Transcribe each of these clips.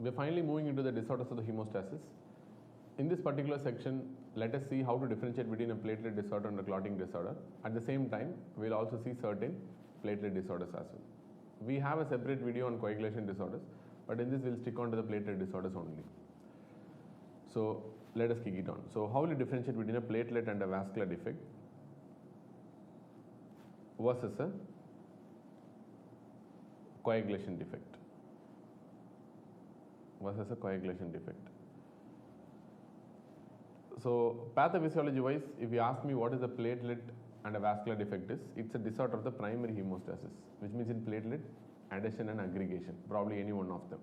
We are finally moving into the disorders of the hemostasis. In this particular section, let us see how to differentiate between a platelet disorder and a clotting disorder. At the same time, we will also see certain platelet disorders as well. We have a separate video on coagulation disorders, but in this we will stick on to the platelet disorders only. So let us kick it on. So how will you differentiate between a platelet and a vascular defect versus a coagulation defect? Versus a coagulation defect. So pathophysiology wise, if you ask me what is a platelet and a vascular defect is, it's a disorder of the primary hemostasis, which means in platelet adhesion and aggregation, probably any one of them.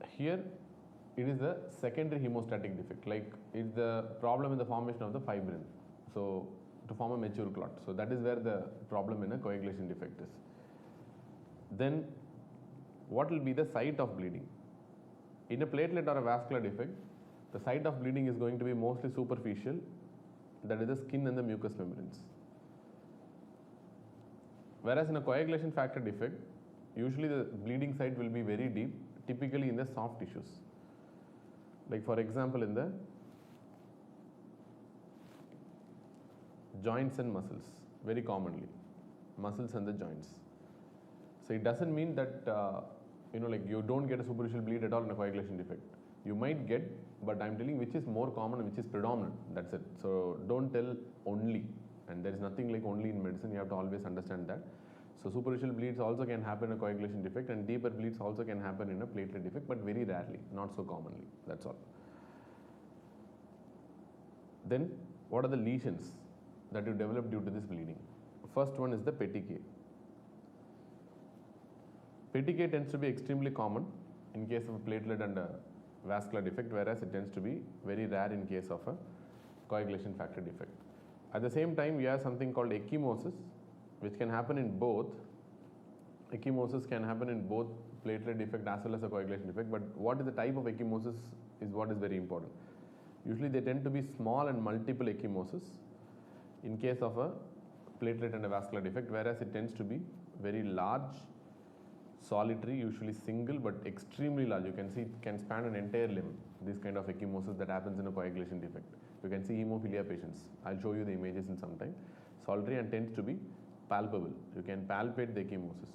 Here it is a secondary hemostatic defect, like it's the problem in the formation of the fibrin, so to form a mature clot. So that is where the problem in a coagulation defect is. Then what will be the site of bleeding? In a platelet or a vascular defect, the site of bleeding is going to be mostly superficial, that is the skin and the mucous membranes. Whereas in a coagulation factor defect, usually the bleeding site will be very deep, typically in the soft tissues. Like for example in the joints and muscles, very commonly, muscles and the joints. So it doesn't mean that like you don't get a superficial bleed at all in a coagulation defect. You might get, but I'm telling which is more common and which is predominant, that's it. So don't tell only, and there is nothing like only in medicine, you have to always understand that. So superficial bleeds also can happen in a coagulation defect, and deeper bleeds also can happen in a platelet defect, but very rarely, not so commonly, that's all. Then what are the lesions that you develop due to this bleeding? First one is the petechiae. Petechiae tends to be extremely common in case of a platelet and a vascular defect, whereas it tends to be very rare in case of a coagulation factor defect. At the same time, we have something called ecchymosis, which can happen in both. Ecchymosis can happen in both platelet defect as well as a coagulation defect, but what is the type of ecchymosis is what is very important. Usually they tend to be small and multiple ecchymosis in case of a platelet and a vascular defect, whereas it tends to be very large, solitary, usually single, but extremely large. You can see it can span an entire limb, this kind of ecchymosis that happens in a coagulation defect. You can see hemophilia patients. I'll show you the images in some time. Solitary and tends to be palpable. You can palpate the ecchymosis.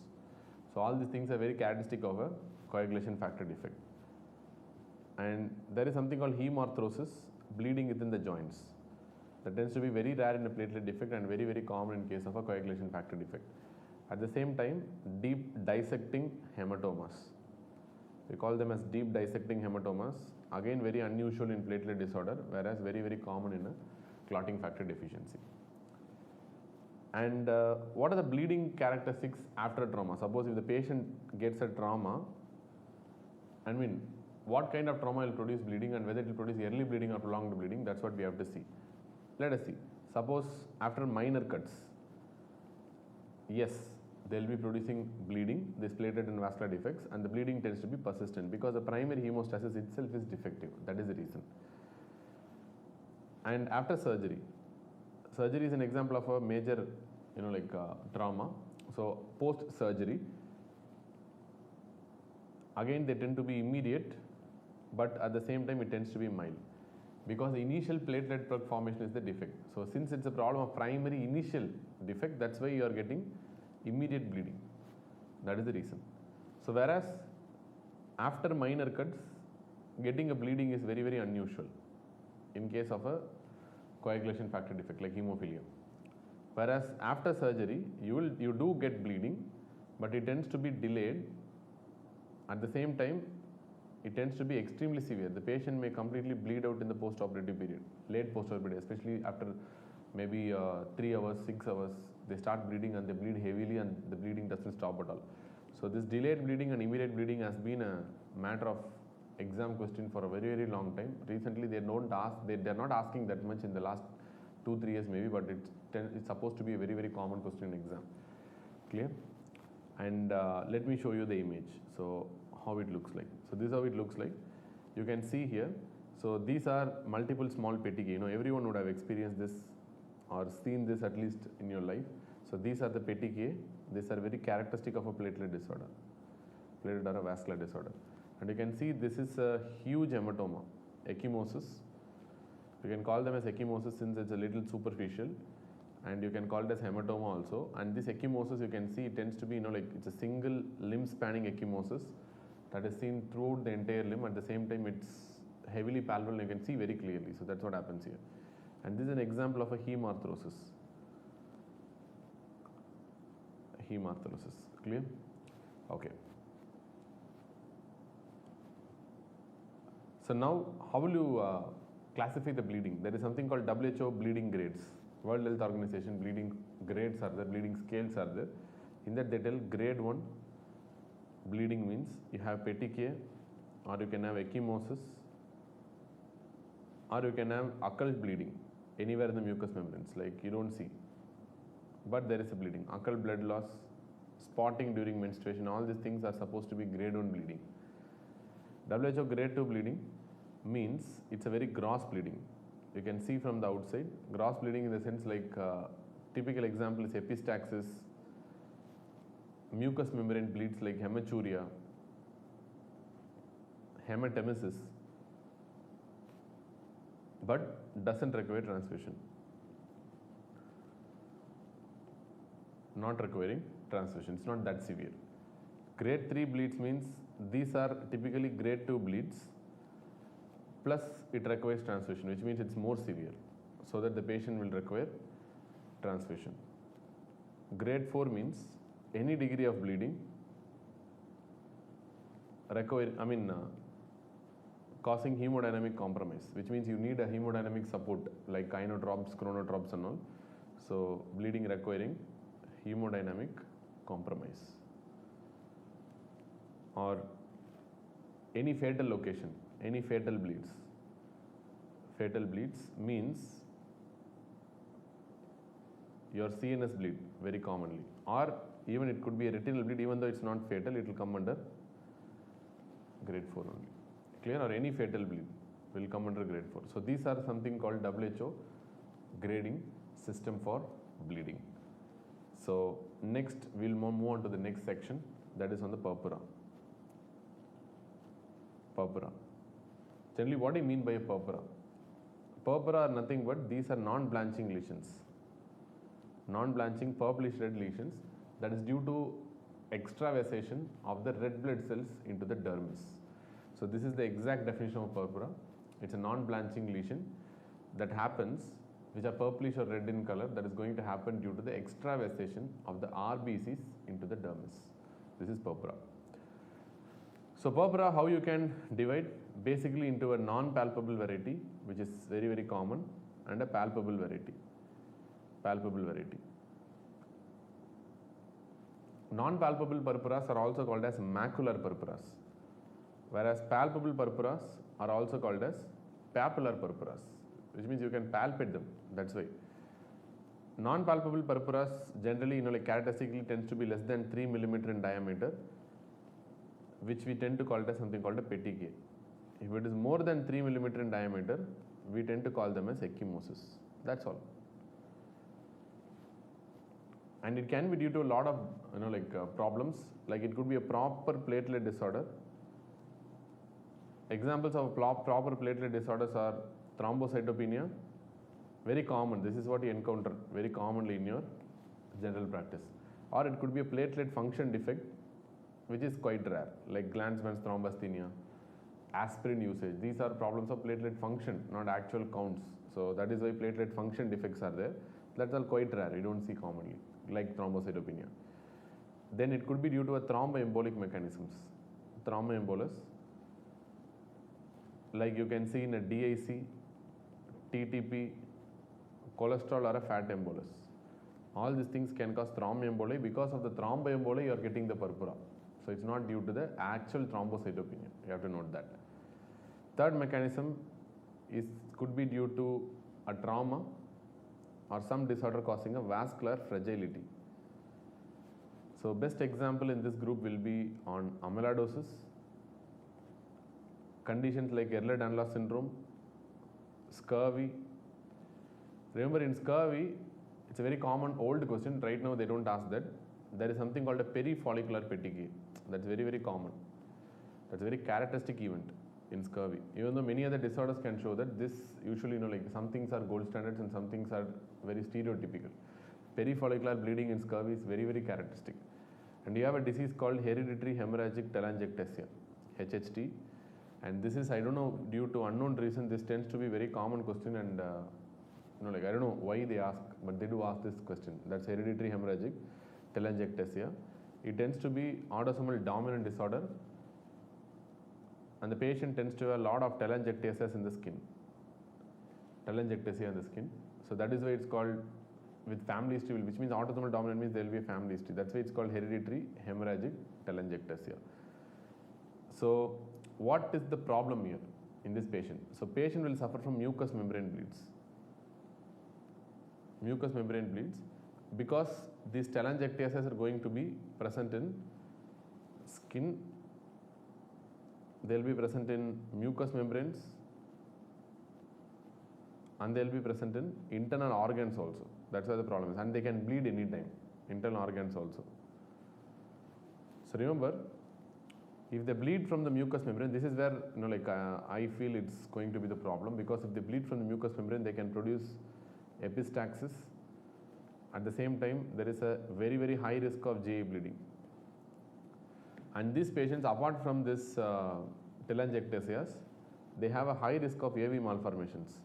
So all these things are very characteristic of a coagulation factor defect. And there is something called hemarthrosis, bleeding within the joints. That tends to be very rare in a platelet defect and very, very common in case of a coagulation factor defect. At the same time, deep dissecting hematomas. We call them as deep dissecting hematomas. Again, very unusual in platelet disorder, whereas very, very common in a clotting factor deficiency. And what are the bleeding characteristics after trauma? Suppose if the patient gets a trauma, what kind of trauma will produce bleeding and whether it will produce early bleeding or prolonged bleeding, that's what we have to see. Let us see. Suppose after minor cuts, yes, they will be producing bleeding, this platelet and vascular defects, and the bleeding tends to be persistent because the primary hemostasis itself is defective. That is the reason. And after surgery, surgery is an example of a major, trauma. So post surgery, again they tend to be immediate, but at the same time it tends to be mild, because the initial platelet plug formation is the defect. So since it's a problem of primary initial defect, that's why you are getting immediate bleeding. That is the reason. So whereas after minor cuts, getting a bleeding is very, very unusual in case of a coagulation factor defect like hemophilia. Whereas after surgery, you do get bleeding, but it tends to be delayed. At the same time, it tends to be extremely severe. The patient may completely bleed out in the post-operative period, late post-operative period, especially after maybe 3 hours, 6 hours, they start bleeding and they bleed heavily and the bleeding doesn't stop at all. So this delayed bleeding and immediate bleeding has been a matter of exam question for a very, very long time. Recently they're not asking that much in the last 2-3 years maybe, but it's supposed to be a very, very common question in exam. Clear? And let me show you the image. So how it looks like. So this is how it looks like. You can see here. So these are multiple small petechiae. Everyone would have experienced this or seen this at least in your life. So these are the petechiae. These are very characteristic of a platelet disorder. platelet or a vascular disorder. And you can see this is a huge hematoma, ecchymosis. You can call them as ecchymosis since it's a little superficial, and you can call it as hematoma also. And this ecchymosis, you can see it tends to be, like it's a single limb spanning ecchymosis that is seen throughout the entire limb. At the same time, it's heavily palpable, you can see very clearly. So that's what happens here. And this is an example of a hemarthrosis. Hemarthrosis, clear? Okay. So now, how will you classify the bleeding? There is something called WHO bleeding grades. World Health Organization bleeding grades are there, bleeding scales are there. In that they tell grade 1 bleeding means you have petechia, or you can have ecchymosis, or you can have occult bleeding anywhere in the mucous membranes, like you don't see, but there is a bleeding. Occult blood loss, spotting during menstruation, all these things are supposed to be grade 1 bleeding. WHO grade 2 bleeding means it's a very gross bleeding. You can see from the outside, gross bleeding in the sense like typical example is epistaxis, mucous membrane bleeds like hematuria, hematemesis, but doesn't require transfusion. Not requiring transfusion, it's not that severe. Grade 3 bleeds means these are typically grade 2 bleeds, plus it requires transfusion, which means it's more severe, so that the patient will require transfusion. Grade 4 means any degree of bleeding causing hemodynamic compromise, which means you need a hemodynamic support like inotropes, chronotropes and all. So bleeding requiring hemodynamic compromise. Or any fatal location, any fatal bleeds. Fatal bleeds means your CNS bleed very commonly, or even it could be a retinal bleed. Even though it's not fatal, it will come under grade 4 only. Clear? Or any fatal bleed will come under grade 4. So these are something called WHO grading system for bleeding. So next we'll move on to the next section, that is on the purpura. Purpura. Generally, what do you mean by a purpura? Purpura are nothing but these are non-blanching lesions. Non-blanching purplish red lesions that is due to extravasation of the red blood cells into the dermis. So this is the exact definition of purpura. It's a non-blanching lesion that happens, which are purplish or red in color, that is going to happen due to the extravasation of the RBCs into the dermis. This is purpura. So purpura, how you can divide? Basically into a non-palpable variety, which is very, very common, and a palpable variety. Palpable variety. Non-palpable purpuras are also called as macular purpuras, whereas palpable purpuras are also called as papillar purpuras, which means you can palpate them. That's why. Non-palpable purpuras generally, like characteristically tends to be less than 3 mm in diameter, which we tend to call it as something called a petechia. If it is more than 3 mm in diameter, we tend to call them as ecchymosis. That's all. And it can be due to a lot of problems, like it could be a proper platelet disorder. Examples of proper platelet disorders are thrombocytopenia, very common. This is what you encounter very commonly in your general practice. Or it could be a platelet function defect, which is quite rare, like Glanzmann's thrombocythemia, aspirin usage. These are problems of platelet function, not actual counts. So that is why platelet function defects are there. That's all quite rare, you don't see commonly, like thrombocytopenia. Then it could be due to a thromboembolic mechanisms. Thromboembolus, like you can see in a DIC, TTP, cholesterol or a fat embolus. All these things can cause thromboemboli. Because of the thromboemboli, you are getting the purpura. So it's not due to the actual thrombocytopenia. You have to note that. Third mechanism could be due to a trauma or some disorder causing a vascular fragility. So best example in this group will be on amyloidosis, conditions like Ehlers-Danlos syndrome, scurvy. Remember in scurvy, it's a very common old question. Right now they don't ask that. there is something called a perifollicular petechiae. That's very, very common. That's a very characteristic event in scurvy. Even though many other disorders can show that, this usually, like some things are gold standards and some things are very stereotypical. Perifollicular bleeding in scurvy is very, very characteristic. And you have a disease called hereditary hemorrhagic telangiectasia, HHT. And this is, I don't know, due to unknown reason, this tends to be very common question, and like I don't know why they ask, but they do ask this question. That's hereditary hemorrhagic telangiectasia. It tends to be autosomal dominant disorder, and the patient tends to have a lot of telangiectasias in the skin. Telangiectasia in the skin. So that is why it's called, with family history, which means autosomal dominant means there will be a family history. That's why it's called hereditary hemorrhagic telangiectasia. So what is the problem here in this patient? So patient will suffer from mucous membrane bleeds. Mucous membrane bleeds, because these telangiectasias are going to be present in skin. They will be present in mucous membranes, and they will be present in internal organs also. That's why the problem is, and they can bleed anytime, internal organs also. So remember, if they bleed from the mucous membrane, this is where I feel it's going to be the problem, because if they bleed from the mucous membrane, they can produce epistaxis. At the same time, there is a very, very high risk of GA bleeding. And these patients, apart from this telangiectasias, they have a high risk of AV malformations.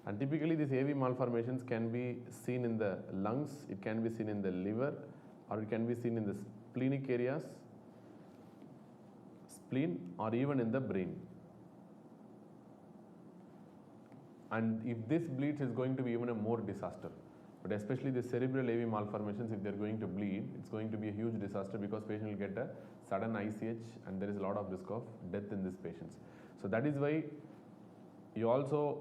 And typically these AV malformations can be seen in the lungs, it can be seen in the liver, or it can be seen in the splenic areas, spleen, or even in the brain. And if this bleeds, is going to be even a more disaster. But especially the cerebral AV malformations, if they are going to bleed, it's going to be a huge disaster, because patient will get a sudden ICH, and there is a lot of risk of death in these patients. So that is why you also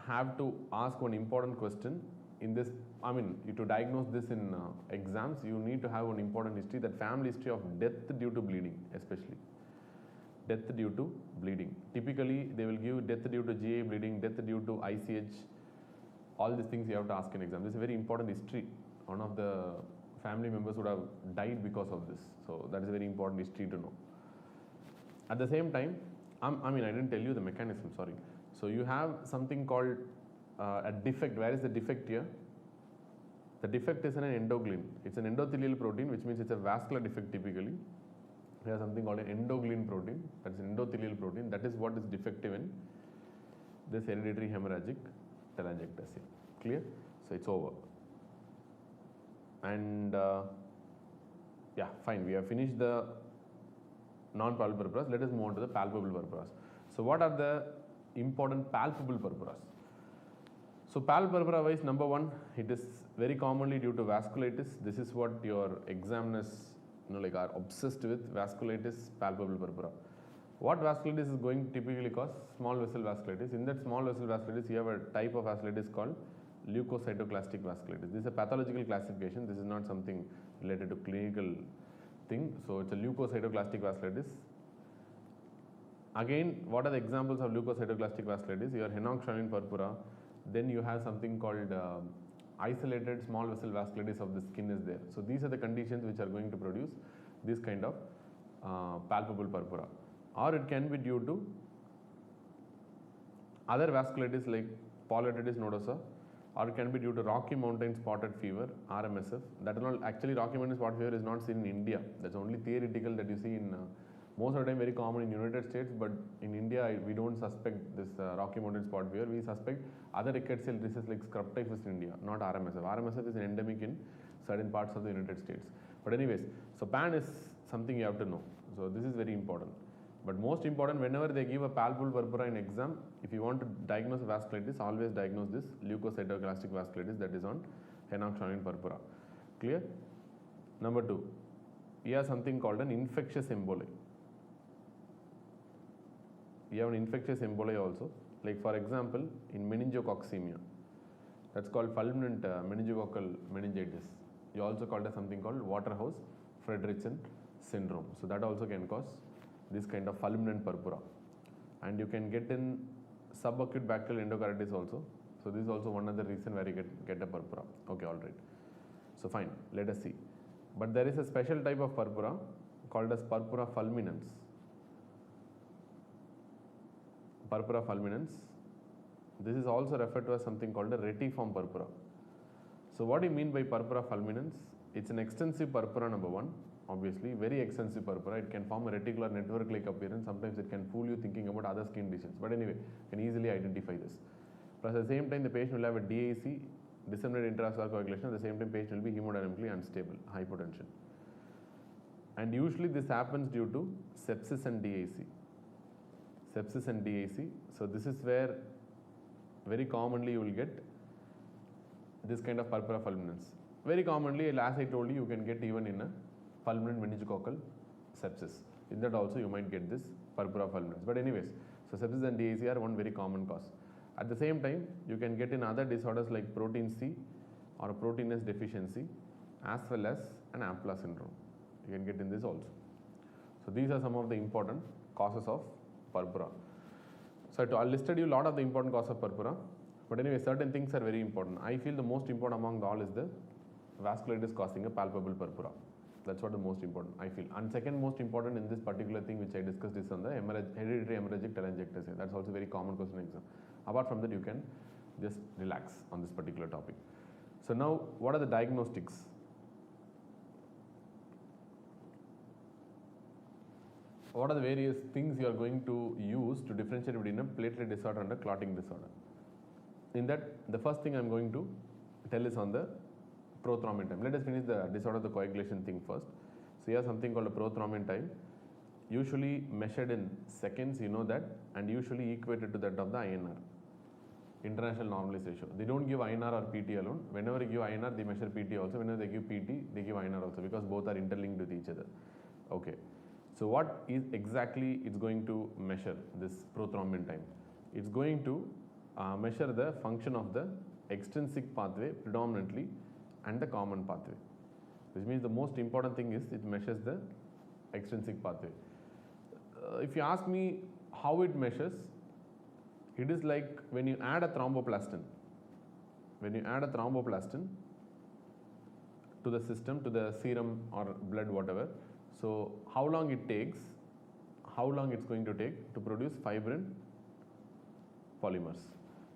have to ask one important question in this. I mean, to diagnose this in exams, you need to have one important history, that family history of death due to bleeding, especially death due to bleeding. Typically, they will give death due to GA bleeding, death due to ICH. All these things you have to ask in exam. This is a very important history. One of the family members would have died because of this. So that is a very important history to know. At the same time, I didn't tell you the mechanism, sorry. So you have something called a defect. Where is the defect here? The defect is in an endoglin. It's an endothelial protein, which means it's a vascular defect typically. We have something called an endoglin protein. That's an endothelial protein. That is what is defective in this hereditary hemorrhagic telangiectasia. Clear? So it's over. And yeah, fine. We have finished the non-palpable purpura. Let us move on to the palpable purpura. So what are the important palpable purpura? So palpable purpura wise, number one, it is very commonly due to vasculitis. This is what your examiners are obsessed with, vasculitis, palpable purpura. What vasculitis is going to typically cause? Small vessel vasculitis. In that small vessel vasculitis, you have a type of vasculitis called leukocytoclastic vasculitis. This is a pathological classification. This is not something related to clinical thing. So it's a leukocytoclastic vasculitis. Again, what are the examples of leukocytoclastic vasculitis? Your Henoch-Schönlein purpura. Then you have something called isolated small vessel vasculitis of the skin is there. So these are the conditions which are going to produce this kind of palpable purpura. Or it can be due to other vasculitis like polyarteritis nodosa, or it can be due to Rocky Mountain spotted fever, RMSF. That is not actually, Rocky Mountain spotted fever is not seen in India. That's only theoretical that you see in most of the time very common in United States, but in India we don't suspect this Rocky Mountain spotted fever. We suspect other rickettsial diseases like scrub typhus in India, not RMSF. RMSF is an endemic in certain parts of the United States. But anyways, so PAN is something you have to know. So this is very important. But most important, whenever they give a palpable purpura in exam, if you want to diagnose vasculitis, always diagnose this leukocytoclastic vasculitis, that is on Henoch-Schönlein purpura. Clear? Number two, you have something called an infectious emboli. You have an infectious emboli also. Like for example, in meningococcemia, that's called fulminant meningococcal meningitis. You also called as something called Waterhouse-Friderichsen syndrome. So that also can cause this kind of fulminant purpura, and you can get in subacute bacterial endocarditis also. So this is also one other reason where you get a purpura. Okay, all right. So fine, let us see. But there is a special type of purpura called as purpura fulminans. Purpura fulminans. This is also referred to as something called a retiform purpura. So what do you mean by purpura fulminans? It's an extensive purpura, number one, obviously, very extensive purpura. It can form a reticular network-like appearance. Sometimes it can fool you thinking about other skin lesions. But anyway, you can easily identify this. Plus at the same time, the patient will have a DIC, disseminated intravascular coagulation. At the same time, patient will be hemodynamically unstable, hypotension. And usually this happens due to sepsis and DIC. Sepsis and DIC. So this is where very commonly you will get this kind of purpura fulminans. Very commonly, as I told you, you can get even in a fulminant meningococcal sepsis. In that also you might get this purpura fulminans. But anyways, so sepsis and DIC are one very common cause. At the same time, you can get in other disorders like protein C or protein S deficiency, as well as an AMPLA syndrome. You can get in this also. So these are some of the important causes of purpura. So I listed you a lot of the important causes of purpura, but anyway, certain things are very important. I feel the most important among all is the vasculitis causing a palpable purpura. That's what the most important, I feel. And second most important in this particular thing which I discussed is on the hereditary hemorrhagic telangiectasia. That's also a very common question in exam. Apart from that, you can just relax on this particular topic. So now, what are the diagnostics? What are the various things you are going to use to differentiate between a platelet disorder and a clotting disorder? In that, the first thing I am going to tell is on the prothrombin time. Let us finish the disorder of the coagulation thing first. So here something called a prothrombin time, usually measured in seconds, you know that, and usually equated to that of the INR, international normalized ratio. They don't give INR or PT alone. Whenever they give INR, they measure PT also. Whenever they give PT, they give INR also, because both are interlinked with each other. Okay. So what is exactly it's going to measure this prothrombin time? It's going to measure the function of the extrinsic pathway predominantly and the common pathway, which means the most important thing is it measures the extrinsic pathway. If you ask me how it measures, it is like when you add a thromboplastin. When you add a thromboplastin to the system, to the serum or blood, whatever, so how long it takes, how long it's going to take to produce fibrin polymers.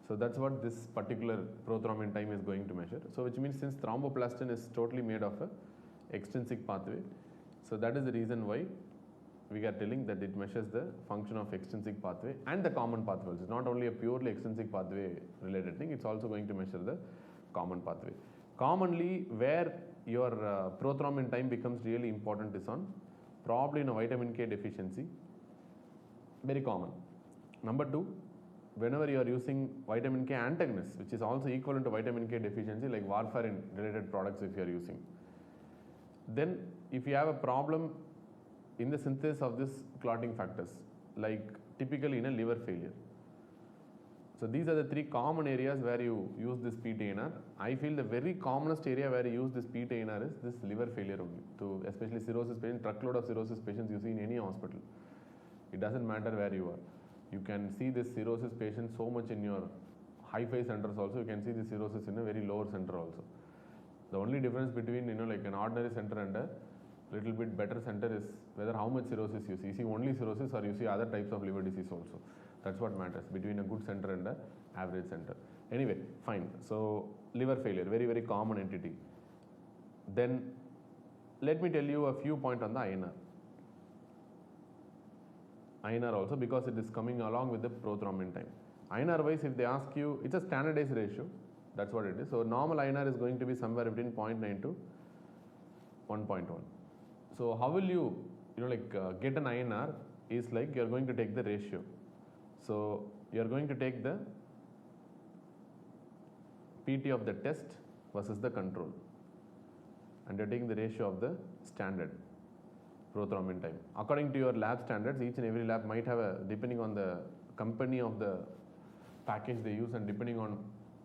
So that's what this particular prothrombin time is going to measure. So which means since thromboplastin is totally made of a extrinsic pathway, so that is the reason why we are telling that it measures the function of extrinsic pathway and the common pathway. It's not only a purely extrinsic pathway related thing, it's also going to measure the common pathway. Commonly, where your prothrombin time becomes really important is on probably in a vitamin K deficiency, very common. Number two, whenever you are using vitamin K antagonists, which is also equivalent to vitamin K deficiency, like warfarin related products if you are using. Then if you have a problem in the synthesis of this clotting factors, like typically in a liver failure. So these are the three common areas where you use this PTNR. I feel the very commonest area where you use this PTNR is this liver failure only, to especially cirrhosis patients, truckload of cirrhosis patients you see in any hospital. It doesn't matter where you are. You can see this cirrhosis patient so much in your high-fi centers also. You can see the cirrhosis in a very lower center also. The only difference between like an ordinary center and a little bit better center is whether how much cirrhosis you see. You see only cirrhosis or you see other types of liver disease also. That's what matters between a good center and a average center. Anyway, fine. So liver failure, very, very common entity. Then let me tell you a few points on the INR. INR also, because it is coming along with the prothrombin time. INR wise, if they ask you, it's a standardized ratio. That's what it is. So normal INR is going to be somewhere between 0.9 to 1.1. So how will you get an INR is like you're going to take the ratio. So you're going to take the PT of the test versus the control, and you're taking the ratio of the standard prothrombin time. According to your lab standards, each and every lab might have a, depending on the company of the package they use and depending on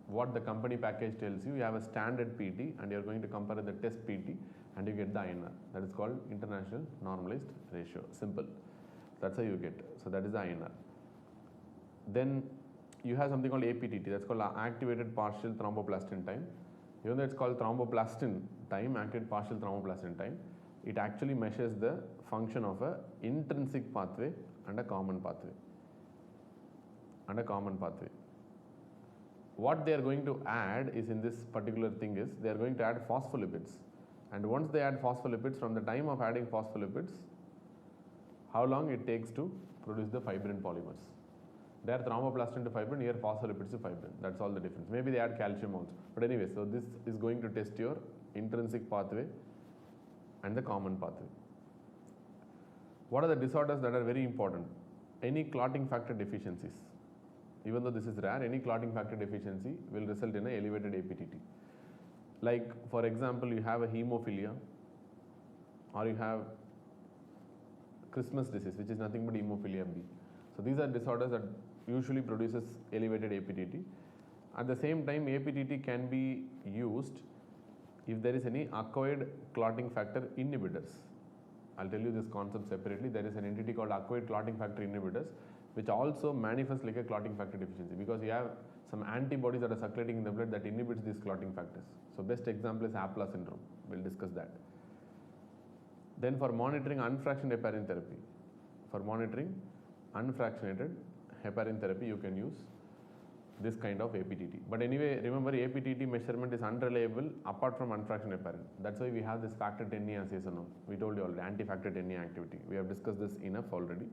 what the company package tells you, you have a standard PT and you're going to compare the test PT and you get the INR. That is called international normalized ratio. Simple. That's how you get. So that is the INR. Then you have something called APTT. That's called activated partial thromboplastin time. Even though it's called thromboplastin time acted partial thromboplastin time, it actually measures the function of a intrinsic pathway and a common pathway. What they are going to add is, in this particular thing, is they are going to add phospholipids, and once they add phospholipids, from the time of adding phospholipids, how long it takes to produce the fibrin polymers. They are thromboplastin to fibrin, here phospholipids to fibrin. That's all the difference. Maybe they add calcium also. But anyway, so this is going to test your intrinsic pathway and the common pathway. What are the disorders that are very important? Any clotting factor deficiencies. Even though this is rare, any clotting factor deficiency will result in an elevated APTT. Like, for example, you have a hemophilia, or you have Christmas disease, which is nothing but hemophilia B. So these are disorders that usually produces elevated APTT. At the same time, APTT can be used if there is any acquired clotting factor inhibitors. I'll tell you this concept separately. There is an entity called acquired clotting factor inhibitors, which also manifests like a clotting factor deficiency, because you have some antibodies that are circulating in the blood that inhibits these clotting factors. So best example is APLA syndrome. We'll discuss that. Then for monitoring unfractionated heparin therapy, you can use this kind of APTT. But anyway, remember, APTT measurement is unreliable apart from unfractionated heparin. That's why we have this factor 10E assays now. We told you already, anti-factor 10E activity. We have discussed this enough already.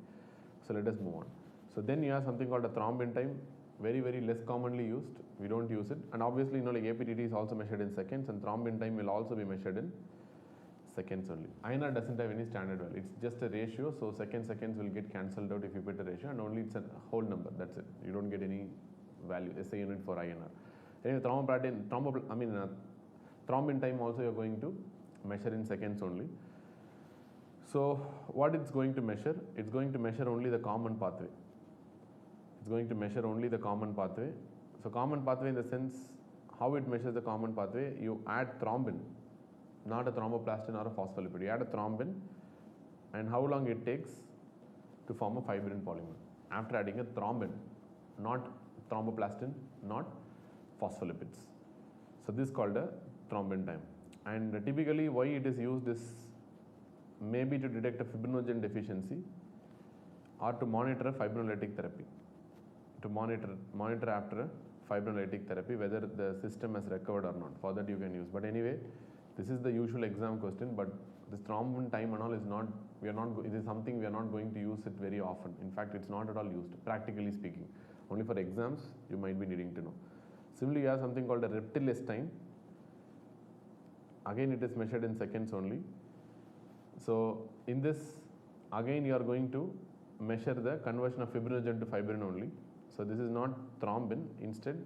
So let us move on. So then you have something called a thrombin time, very, very less commonly used. We don't use it. And obviously, like APTT is also measured in seconds, and thrombin time will also be measured in seconds only. INR doesn't have any standard value. It's just a ratio. So seconds will get cancelled out if you put a ratio, and only it's a whole number. That's it. You don't get any value, SI unit for INR. Anyway, thrombin time also you're going to measure in seconds only. So what it's going to measure? It's going to measure only the common pathway. So common pathway in the sense, how it measures the common pathway, you add thrombin, not a thromboplastin or a phospholipid. You add a thrombin, and how long it takes to form a fibrin polymer after adding a thrombin, not thromboplastin, not phospholipids. So this is called a thrombin time. And typically why it is used is maybe to detect a fibrinogen deficiency or to monitor a fibrinolytic therapy. To monitor after a fibrinolytic therapy whether the system has recovered or not. For that you can use. But anyway, this is the usual exam question, but this thrombin time and all is not, it is something we are not going to use it very often. In fact, it's not at all used, practically speaking. Only for exams, you might be needing to know. Similarly, you have something called a Reptiless time. Again, it is measured in seconds only. So in this, again, you are going to measure the conversion of fibrinogen to fibrin only. So this is not thrombin. Instead,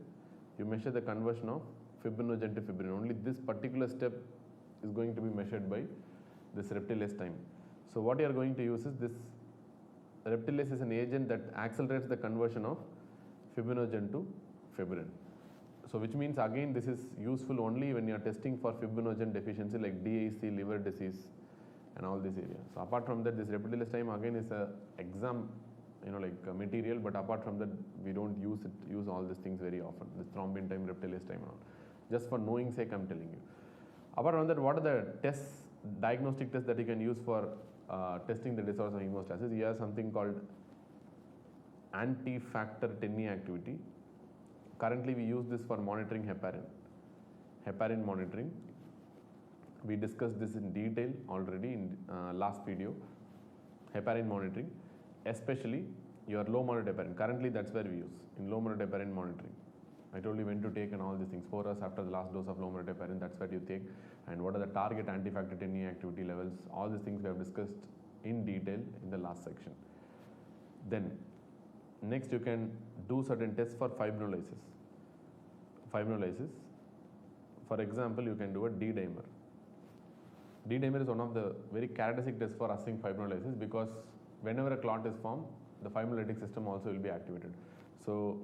you measure the conversion of fibrinogen to fibrin. Only this particular step is going to be measured by this Reptiless time. So what you are going to use is this. Reptiless is an agent that accelerates the conversion of fibrinogen to fibrin. So which means, again, this is useful only when you are testing for fibrinogen deficiency like DIC, liver disease, and all these areas. So apart from that, this Reptiless time again is a exam, material. But apart from that, we don't use all these things very often. This thrombin time, Reptiless time, and all. Just for knowing sake, I'm telling you. Apart from that, what are the tests, diagnostic tests that you can use for testing the disorders of hemostasis? You have something called anti-factor 10E activity. Currently, we use this for monitoring heparin monitoring. We discussed this in detail already in last video. Heparin monitoring, especially your low monoid heparin. Currently, that's where we use in low monoid heparin monitoring. I told you when to take and all these things. 4 hours after the last dose of low monoid heparin, that's what you take. And what are the target anti-factor 10E activity levels? All these things we have discussed in detail in the last section. Then, next you can do certain tests for fibrinolysis. For example, you can do a D-dimer. D-dimer is one of the very characteristic tests for assessing fibrinolysis, because whenever a clot is formed, the fibrinolytic system also will be activated. So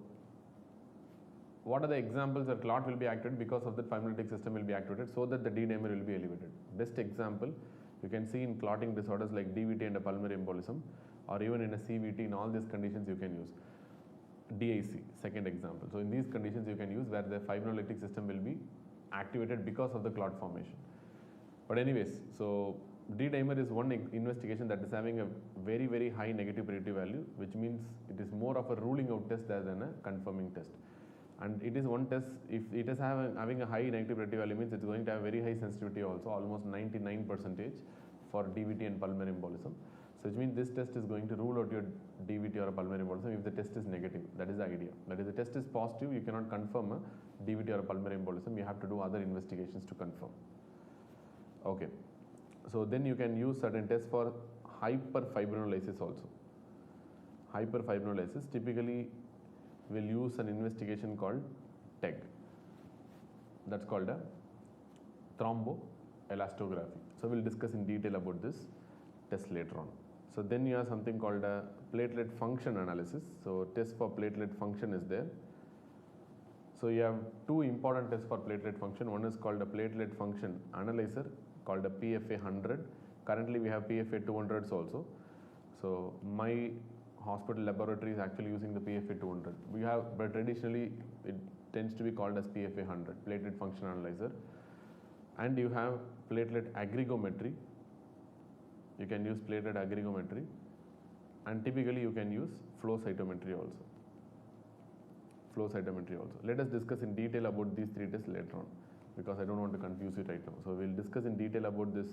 what are the examples that clot will be activated? Because of that, fibrinolytic system will be activated so that the D-dimer will be elevated. Best example you can see in clotting disorders like DVT and a pulmonary embolism, or even in a CVT. In all these conditions you can use DIC, second example. So in these conditions you can use where the fibrinolytic system will be activated because of the clot formation. But anyways, so D-dimer is one investigation that is having a very, very high negative predictive value, which means it is more of a ruling out test rather than a confirming test. And it is one test, if it is having a high negative predictive value, means it's going to have very high sensitivity also, almost 99% for DVT and pulmonary embolism. So which means this test is going to rule out your DVT or a pulmonary embolism if the test is negative. That is the idea. But if the test is positive, you cannot confirm a DVT or a pulmonary embolism. You have to do other investigations to confirm. Okay. So then you can use certain tests for hyperfibrinolysis also. Hyperfibrinolysis typically will use an investigation called TEG. That's called a thromboelastography. So we'll discuss in detail about this test later on. So then you have something called a platelet function analysis. So test for platelet function is there. So you have two important tests for platelet function. One is called a platelet function analyzer called a PFA 100. Currently we have PFA 200s also. So my hospital laboratory is actually using the PFA 200. We have, but traditionally it tends to be called as PFA 100, platelet function analyzer. And you have platelet aggregometry. You can use platelet aggregometry, and typically you can use flow cytometry also. Let us discuss in detail about these three tests later on, because I don't want to confuse you right now. So we'll discuss in detail about this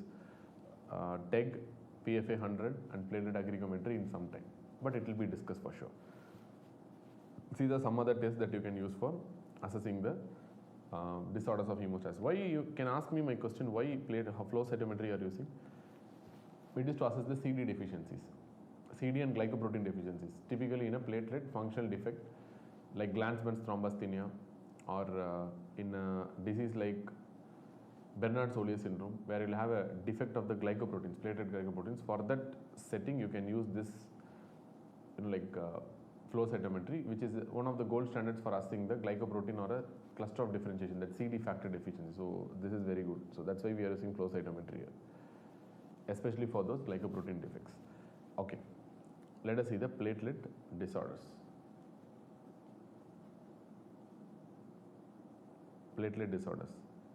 TEG, PFA 100 and platelet aggregometry in some time, but it will be discussed for sure. These are some other tests that you can use for assessing the disorders of hemostasis. Why, you can ask me my question, why flow cytometry are using? It is to assess the CD deficiencies, CD and glycoprotein deficiencies, typically in a platelet functional defect like Glanzmann's thrombasthenia, or in a disease like Bernard-Soulier syndrome, where you will have a defect of the glycoproteins, platelet glycoproteins. For that setting, you can use this, flow cytometry, which is one of the gold standards for assessing the glycoprotein or a cluster of differentiation, that CD factor deficiency. So this is very good. So that's why we are using flow cytometry here, especially for those glycoprotein defects. Okay, let us see the platelet disorders. Platelet disorders.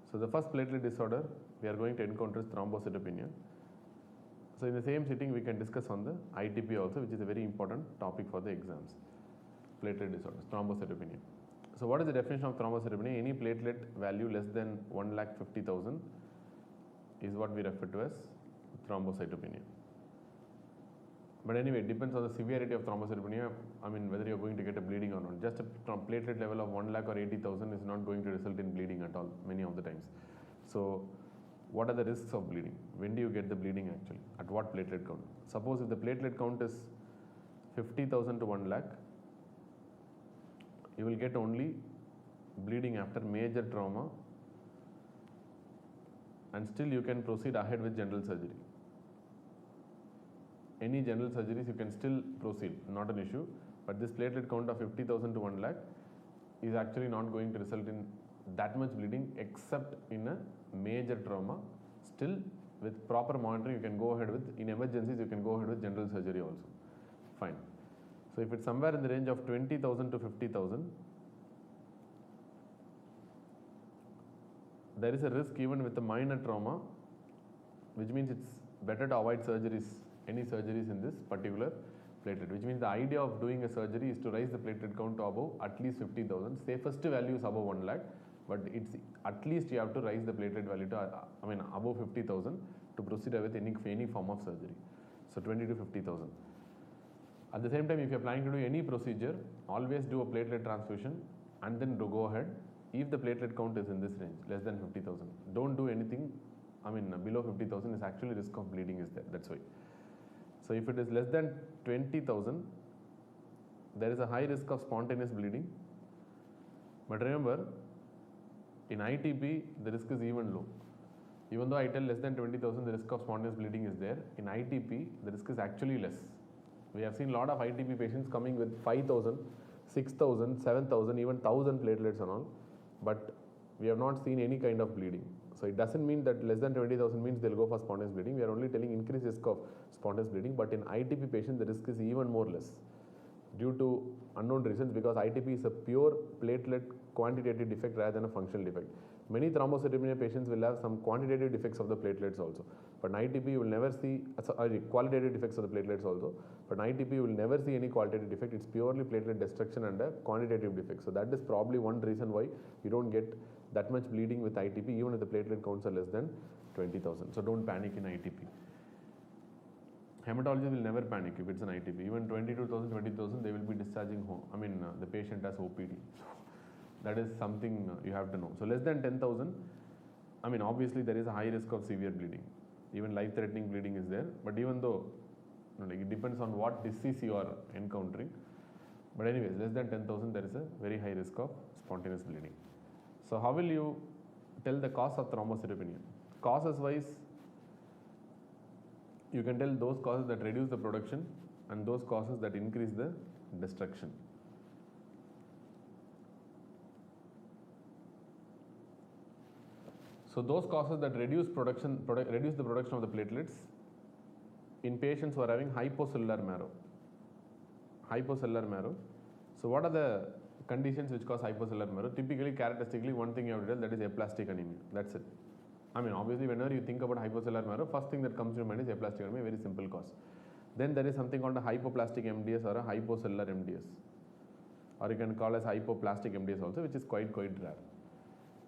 So the first platelet disorder we are going to encounter is thrombocytopenia. So in the same sitting we can discuss on the ITP also, which is a very important topic for the exams. Platelet disorders, thrombocytopenia. So what is the definition of thrombocytopenia? Any platelet value less than 1,50,000 is what we refer to as thrombocytopenia. But anyway, it depends on the severity of thrombocytopenia. I mean, whether you're going to get a bleeding or not. Just a platelet level of 1 lakh or 80,000 is not going to result in bleeding at all, many of the times. So what are the risks of bleeding? When do you get the bleeding actually? At what platelet count? Suppose if the platelet count is 50,000 to 1 lakh, you will get only bleeding after major trauma, and still you can proceed ahead with general surgery. Any general surgeries you can still proceed, not an issue. But this platelet count of 50,000 to 1 lakh is actually not going to result in that much bleeding, except in a major trauma. Still, with proper monitoring, you can go ahead with, in emergencies, you can go ahead with general surgery also. Fine. So if it's somewhere in the range of 20,000 to 50,000, there is a risk even with a minor trauma, which means it's better to avoid surgeries, any surgeries in this particular platelet, which means the idea of doing a surgery is to raise the platelet count to above at least 50,000. Safest value is above 1 lakh, but it's at least you have to raise the platelet value to, above 50,000 to proceed with any form of surgery. So 20 to 50,000. At the same time, if you're planning to do any procedure, always do a platelet transfusion and then go ahead. If the platelet count is in this range, less than 50,000, don't do anything. Below 50,000 is actually risk of bleeding is there. That's why. So if it is less than 20,000, there is a high risk of spontaneous bleeding. But remember, in ITP, the risk is even low. Even though I tell less than 20,000, the risk of spontaneous bleeding is there. In ITP, the risk is actually less. We have seen a lot of ITP patients coming with 5,000, 6,000, 7,000, even 1,000 platelets and all. But we have not seen any kind of bleeding. So it doesn't mean that less than 20,000 means they'll go for spontaneous bleeding. We are only telling increased risk of spontaneous bleeding. But in ITP patients, the risk is even more less due to unknown reasons, because ITP is a pure platelet quantitative defect rather than a functional defect. Many thrombocytopenia patients will have some quantitative defects of the platelets also. But in ITP, you will never see qualitative defects of the platelets also. But in ITP, you will never see any qualitative defect. It's purely platelet destruction and a quantitative defect. So that is probably one reason why you don't get that much bleeding with ITP, even if the platelet counts are less than 20,000. So don't panic in ITP. Hematologists will never panic if it's an ITP. Even 22,000, 20,000, they will be discharging home. The patient has OPD. So that is something you have to know. So less than 10,000, obviously there is a high risk of severe bleeding. Even life-threatening bleeding is there. But even though, it depends on what disease you are encountering. But anyways, less than 10,000, there is a very high risk of spontaneous bleeding. So how will you tell the cause of thrombocytopenia? Causes wise, you can tell those causes that reduce the production and those causes that increase the destruction. So those causes that reduce the production of the platelets in patients who are having hypocellular marrow. Hypocellular marrow. So what are the conditions which cause hypocellular marrow? Typically, characteristically, one thing you have to tell, that is aplastic anemia. That's it. Obviously, whenever you think about hypocellular marrow, first thing that comes to your mind is aplastic anemia, very simple cause. Then there is something called a hypoplastic MDS or a hypocellular MDS, or you can call as hypoplastic MDS also, which is quite rare.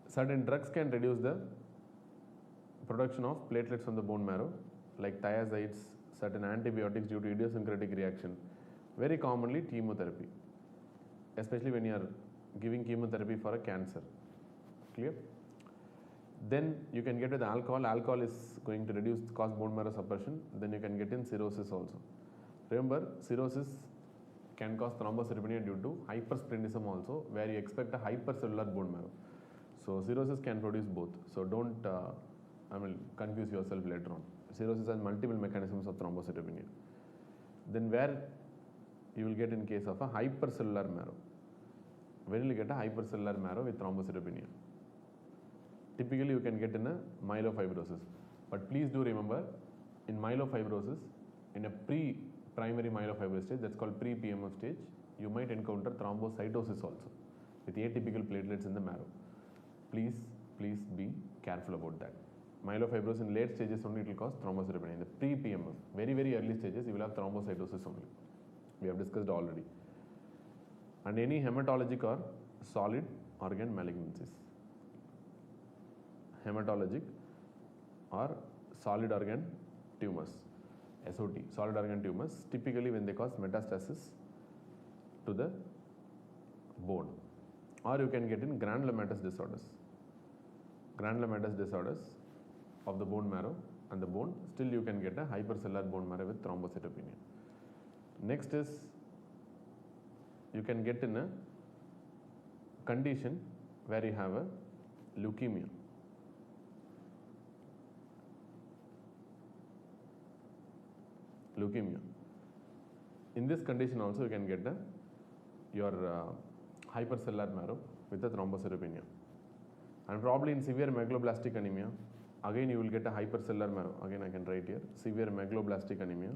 Certain drugs can reduce the production of platelets from the bone marrow, like thiazides, certain antibiotics due to idiosyncratic reaction. Very commonly, chemotherapy, especially when you are giving chemotherapy for a cancer. Clear? Then you can get with alcohol. Alcohol is going to cause bone marrow suppression. Then you can get in cirrhosis also. Remember, cirrhosis can cause thrombocytopenia due to hypersplenism also, where you expect a hypercellular bone marrow. So cirrhosis can produce both. So don't confuse yourself later on. Cirrhosis has multiple mechanisms of thrombocytopenia. Then where you will get in case of a hypercellular marrow. When you get a hypercellular marrow with thrombocytopenia? Typically, you can get in a myelofibrosis. But please do remember, in myelofibrosis, in a pre-primary myelofibrosis stage, that's called pre-PMF stage, you might encounter thrombocytosis also with atypical platelets in the marrow. Please be careful about that. Myelofibrosis in late stages only, it will cause thrombocytopenia. In the pre-PMF, very early stages, you will have thrombocytosis only. We have discussed already. And any hematologic or solid organ malignancies. Hematologic or solid organ tumors, SOT, solid organ tumors, typically when they cause metastasis to the bone. Or you can get in granulomatous disorders. Granulomatous disorders of the bone marrow and the bone, still you can get a hypercellular bone marrow with thrombocytopenia. Next is, you can get in a condition where you have a leukemia. In this condition also, you can get your hypercellular marrow with the thrombocytopenia. And probably in severe megaloblastic anemia, again you will get a hypercellular marrow. Again I can write here, severe megaloblastic anemia.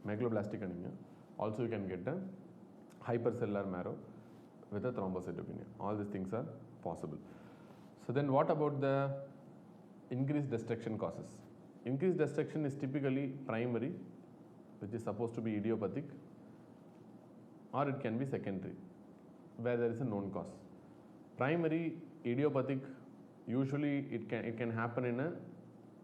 Megaloblastic anemia. Also you can get a hypercellular marrow with a thrombocytopenia. All these things are possible. So then what about the increased destruction causes? Increased destruction is typically primary, which is supposed to be idiopathic, or it can be secondary, where there is a known cause. Primary idiopathic, usually it can happen in a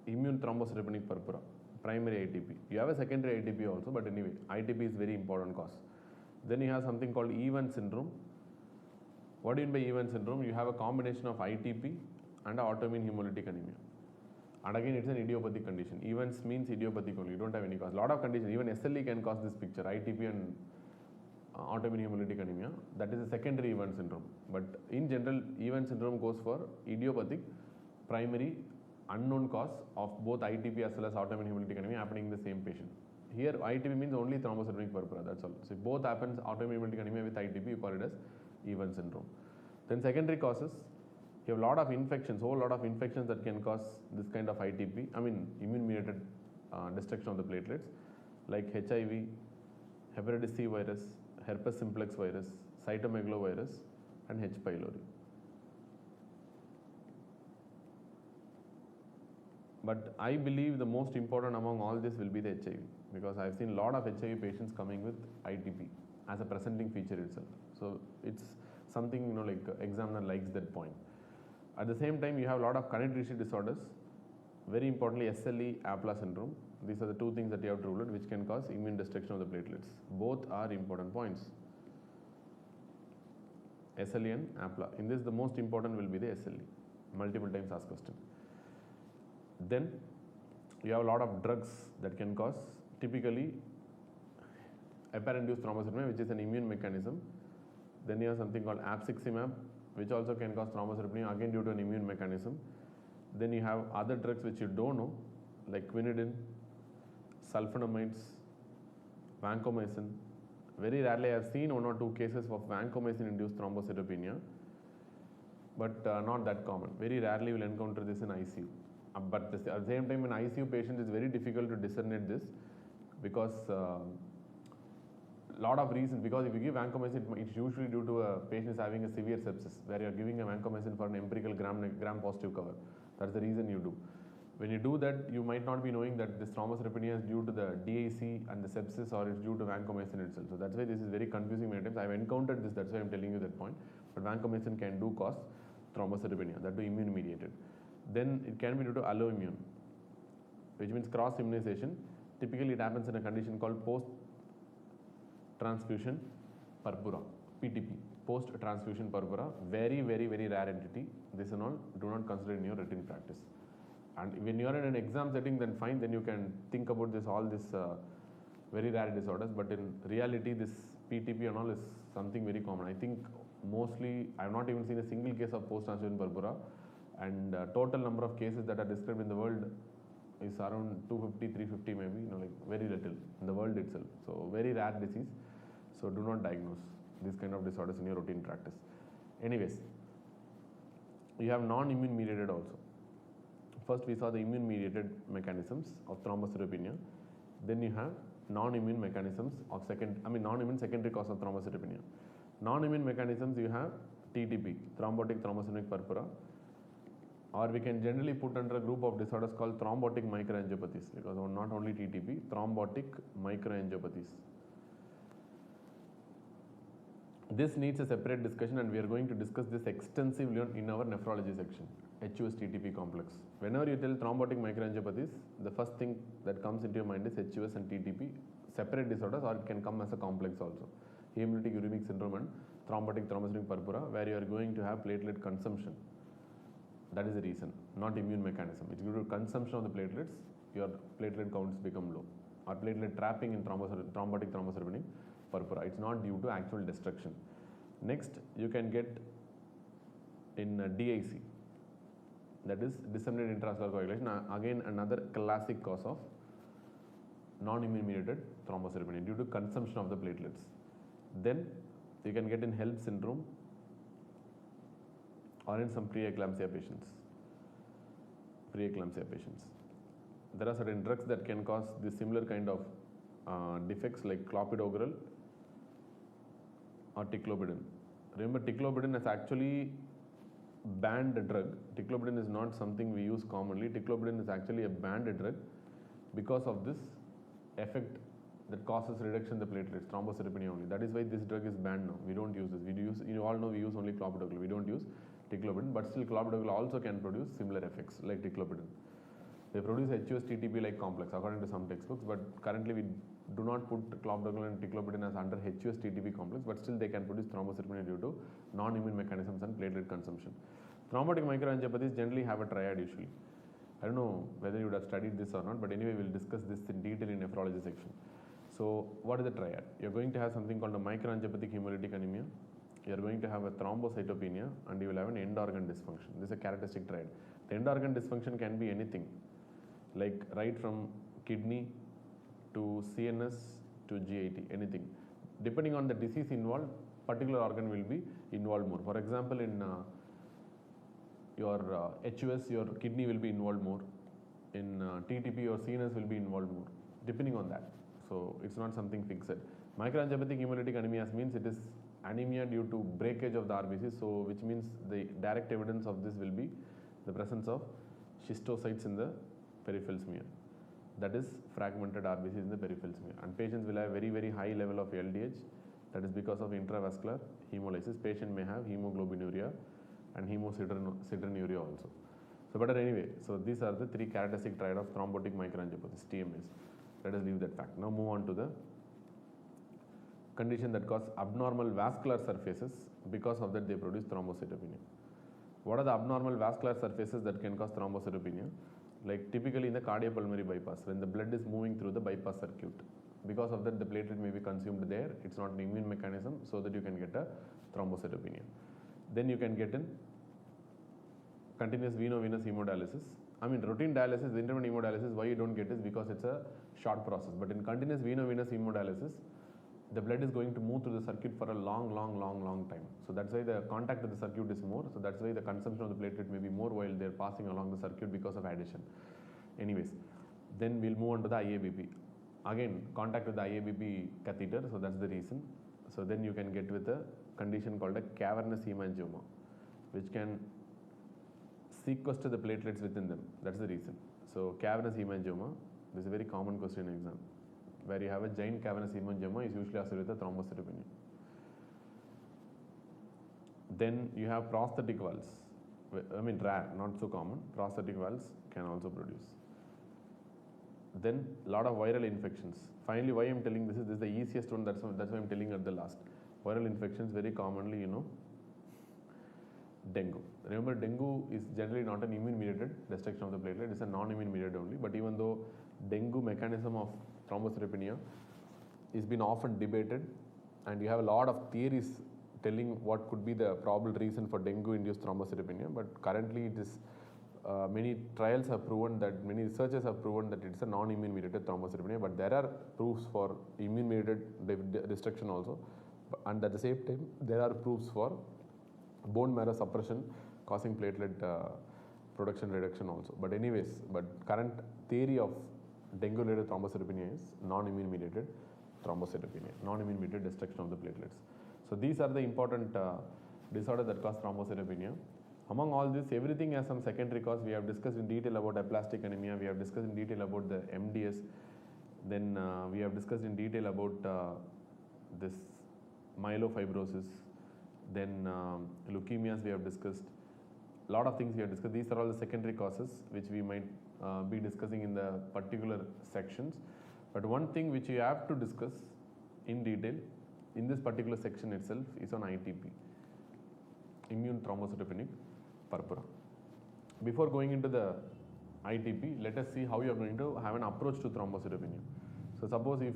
immune thrombocytopenic purpura, primary ITP. You have a secondary ITP also, but anyway, ITP is very important cause. Then you have something called Evans syndrome. What do you mean by Evans syndrome? You have a combination of ITP and autoimmune hemolytic anemia. And again, it's an idiopathic condition. Evans means idiopathic only, you don't have any cause. A lot of conditions, even SLE can cause this picture, ITP and autoimmune hemolytic anemia. That is a secondary Evans syndrome. But in general, Evans syndrome goes for idiopathic, primary, unknown cause of both ITP as well as autoimmune hemolytic anemia happening in the same patient. Here, ITP means only thrombocytopenic purpura, that's all. So if both happens, autoimmune hemolytic anemia with ITP, you call it as Evans syndrome. Then secondary causes, you have a lot of infections, whole lot of infections that can cause this kind of ITP, immune-mediated destruction of the platelets, like HIV, hepatitis C virus, herpes simplex virus, cytomegalovirus, and H. pylori. But I believe the most important among all this will be the HIV, because I've seen a lot of HIV patients coming with ITP as a presenting feature itself. So it's something, like examiner likes that point. At the same time, you have a lot of connectivity disorders. Very importantly, SLE, APLA syndrome. These are the two things that you have to rule out, which can cause immune destruction of the platelets. Both are important points. SLE and APLA. In this, the most important will be the SLE. Multiple times asked question. Then you have a lot of drugs that can cause, typically heparin-induced thrombocytopenia, which is an immune mechanism. Then you have something called abciximab, which also can cause thrombocytopenia, again due to an immune mechanism. Then you have other drugs which you don't know, like quinidine, sulfonamides, vancomycin. Very rarely I have seen 1 or 2 cases of vancomycin-induced thrombocytopenia, but not that common. Very rarely you will encounter this in ICU. But at the same time, in ICU patients, it's very difficult to discern this, because lot of reasons. Because if you give vancomycin, it's usually due to a patient is having a severe sepsis, where you are giving a vancomycin for an empirical gram-positive cover. That's the reason you do. When you do that, you might not be knowing that this thrombocytopenia is due to the DIC and the sepsis, or it's due to vancomycin itself. So that's why this is very confusing many times. I've encountered this, that's why I'm telling you that point. But vancomycin can do cause thrombocytopenia, that be immune mediated. Then it can be due to alloimmune, which means cross immunization. Typically it happens in a condition called post-transfusion purpura, PTP, post-transfusion purpura. Very, very, very rare entity. This and all, do not consider in your routine practice. And when you are in an exam setting, then fine, then you can think about all this very rare disorders. But in reality, this PTP and all is something very common. I think mostly, I have not even seen a single case of post-transfusion purpura. And total number of cases that are described in the world is around 250, 350 maybe, like very little in the world itself. So very rare disease. So do not diagnose these kind of disorders in your routine practice. Anyways, you have non-immune mediated also. First we saw the immune mediated mechanisms of thrombocytopenia. Then you have non-immune mechanisms of non-immune secondary cause of thrombocytopenia. Non-immune mechanisms, you have TTP, thrombotic thrombocytopenic purpura. Or we can generally put under a group of disorders called thrombotic microangiopathies, because not only TTP, thrombotic microangiopathies. This needs a separate discussion, and we are going to discuss this extensively in our nephrology section, HUS-TTP complex. Whenever you tell thrombotic microangiopathies, the first thing that comes into your mind is HUS and TTP, separate disorders, or it can come as a complex also. Hemolytic uremic syndrome and thrombotic thrombocytopenic purpura, where you are going to have platelet consumption. That is the reason, not immune mechanism. It's due to consumption of the platelets, your platelet counts become low, or platelet trapping in thrombotic thrombocytopenic purpura. It's not due to actual destruction. Next, you can get in DIC, that is disseminated intravascular coagulation. Again, another classic cause of non-immune mediated thrombocytopenia due to consumption of the platelets. Then you can get in HELLP syndrome, or in some preeclampsia patients. There are certain drugs that can cause this similar kind of defects, like clopidogrel or ticlopidine. Remember, ticlopidine is actually banned drug. Ticlopidine is not something we use commonly. Ticlopidine is actually a banned drug because of this effect that causes reduction in the platelets, thrombocytopenia only. That is why this drug is banned now. We don't use this. You all know we use only clopidogrel. We don't use ticlopidine, but still clopidogrel also can produce similar effects like ticlopidine. They produce HUS-TTP-like complex according to some textbooks, but currently we do not put clopidogrel and ticlopidine as under HUS-TTP complex, but still they can produce thrombocytopenia due to non-immune mechanisms and platelet consumption. Thrombotic microangiopathies generally have a triad usually. I don't know whether you would have studied this or not, but anyway, we'll discuss this in detail in nephrology section. So what is the triad? You're going to have something called a microangiopathic hemolytic anemia. You're going to have a thrombocytopenia, and you will have an end organ dysfunction. This is a characteristic triad. The end organ dysfunction can be anything, like right from kidney to CNS to GIT, anything. Depending on the disease involved, particular organ will be involved more. For example, in your HUS, your kidney will be involved more. In TTP, your CNS will be involved more, depending on that. So it's not something fixed. Microangiopathic hemolytic anemia means it is anemia due to breakage of the RBCs, so which means the direct evidence of this will be the presence of schistocytes in the peripheral smear. That is fragmented RBCs in the peripheral smear, and patients will have very, very high level of LDH. That is because of intravascular hemolysis. Patient may have hemoglobinuria and hemosideruria also. So, but anyway, so these are the three characteristic triad of thrombotic microangiopathy, TMAs. Let us leave that fact. Now move on to the condition that cause abnormal vascular surfaces. Because of that, they produce thrombocytopenia. What are the abnormal vascular surfaces that can cause thrombocytopenia? Like typically in the cardiopulmonary bypass, when the blood is moving through the bypass circuit. Because of that, the platelet may be consumed there. It's not an immune mechanism, so that you can get a thrombocytopenia. Then you can get in continuous veno-venous hemodialysis. I mean, routine dialysis, the intermittent hemodialysis, why you don't get is because it's a short process. But in continuous veno-venous hemodialysis, the blood is going to move through the circuit for a long time. So that's why the contact with the circuit is more. So that's why the consumption of the platelet may be more while they're passing along the circuit because of addition. Anyways, then we'll move on to the IABP. Again, contact with the IABP catheter, so that's the reason. So then you can get with a condition called a cavernous hemangioma, which can sequester the platelets within them. That's the reason. So cavernous hemangioma, this is a very common question in exam, where you have a giant cavernous hemangioma is usually associated with a thrombocytopenia. Then you have prosthetic valves. I mean, rare, not so common. Prosthetic valves can also produce. Then a lot of viral infections. Finally, why I'm telling this is the easiest one. That's why I'm telling at the last. Viral infections very commonly, dengue. Remember, dengue is generally not an immune-mediated destruction of the platelet. It's a non-immune mediated only. But even though dengue mechanism of thrombocytopenia is been often debated, and you have a lot of theories telling what could be the probable reason for dengue-induced thrombocytopenia. But currently, it is many trials have proven that, many researchers have proven that it's a non-immune mediated thrombocytopenia. But there are proofs for immune-mediated destruction also, and at the same time, there are proofs for bone marrow suppression causing platelet production reduction also. But anyways, current theory of dengue-related thrombocytopenia is non-immune mediated thrombocytopenia, non-immune mediated destruction of the platelets. So these are the important disorders that cause thrombocytopenia. Among all this, everything has some secondary cause. We have discussed in detail about aplastic anemia. We have discussed in detail about the MDS. Then we have discussed in detail about this myelofibrosis. Then leukemias we have discussed. A lot of things we have discussed. These are all the secondary causes which we might be discussing in the particular sections. But one thing which you have to discuss in detail in this particular section itself is on ITP, immune thrombocytopenic purpura. Before going into the ITP, let us see how you are going to have an approach to thrombocytopenia. So suppose if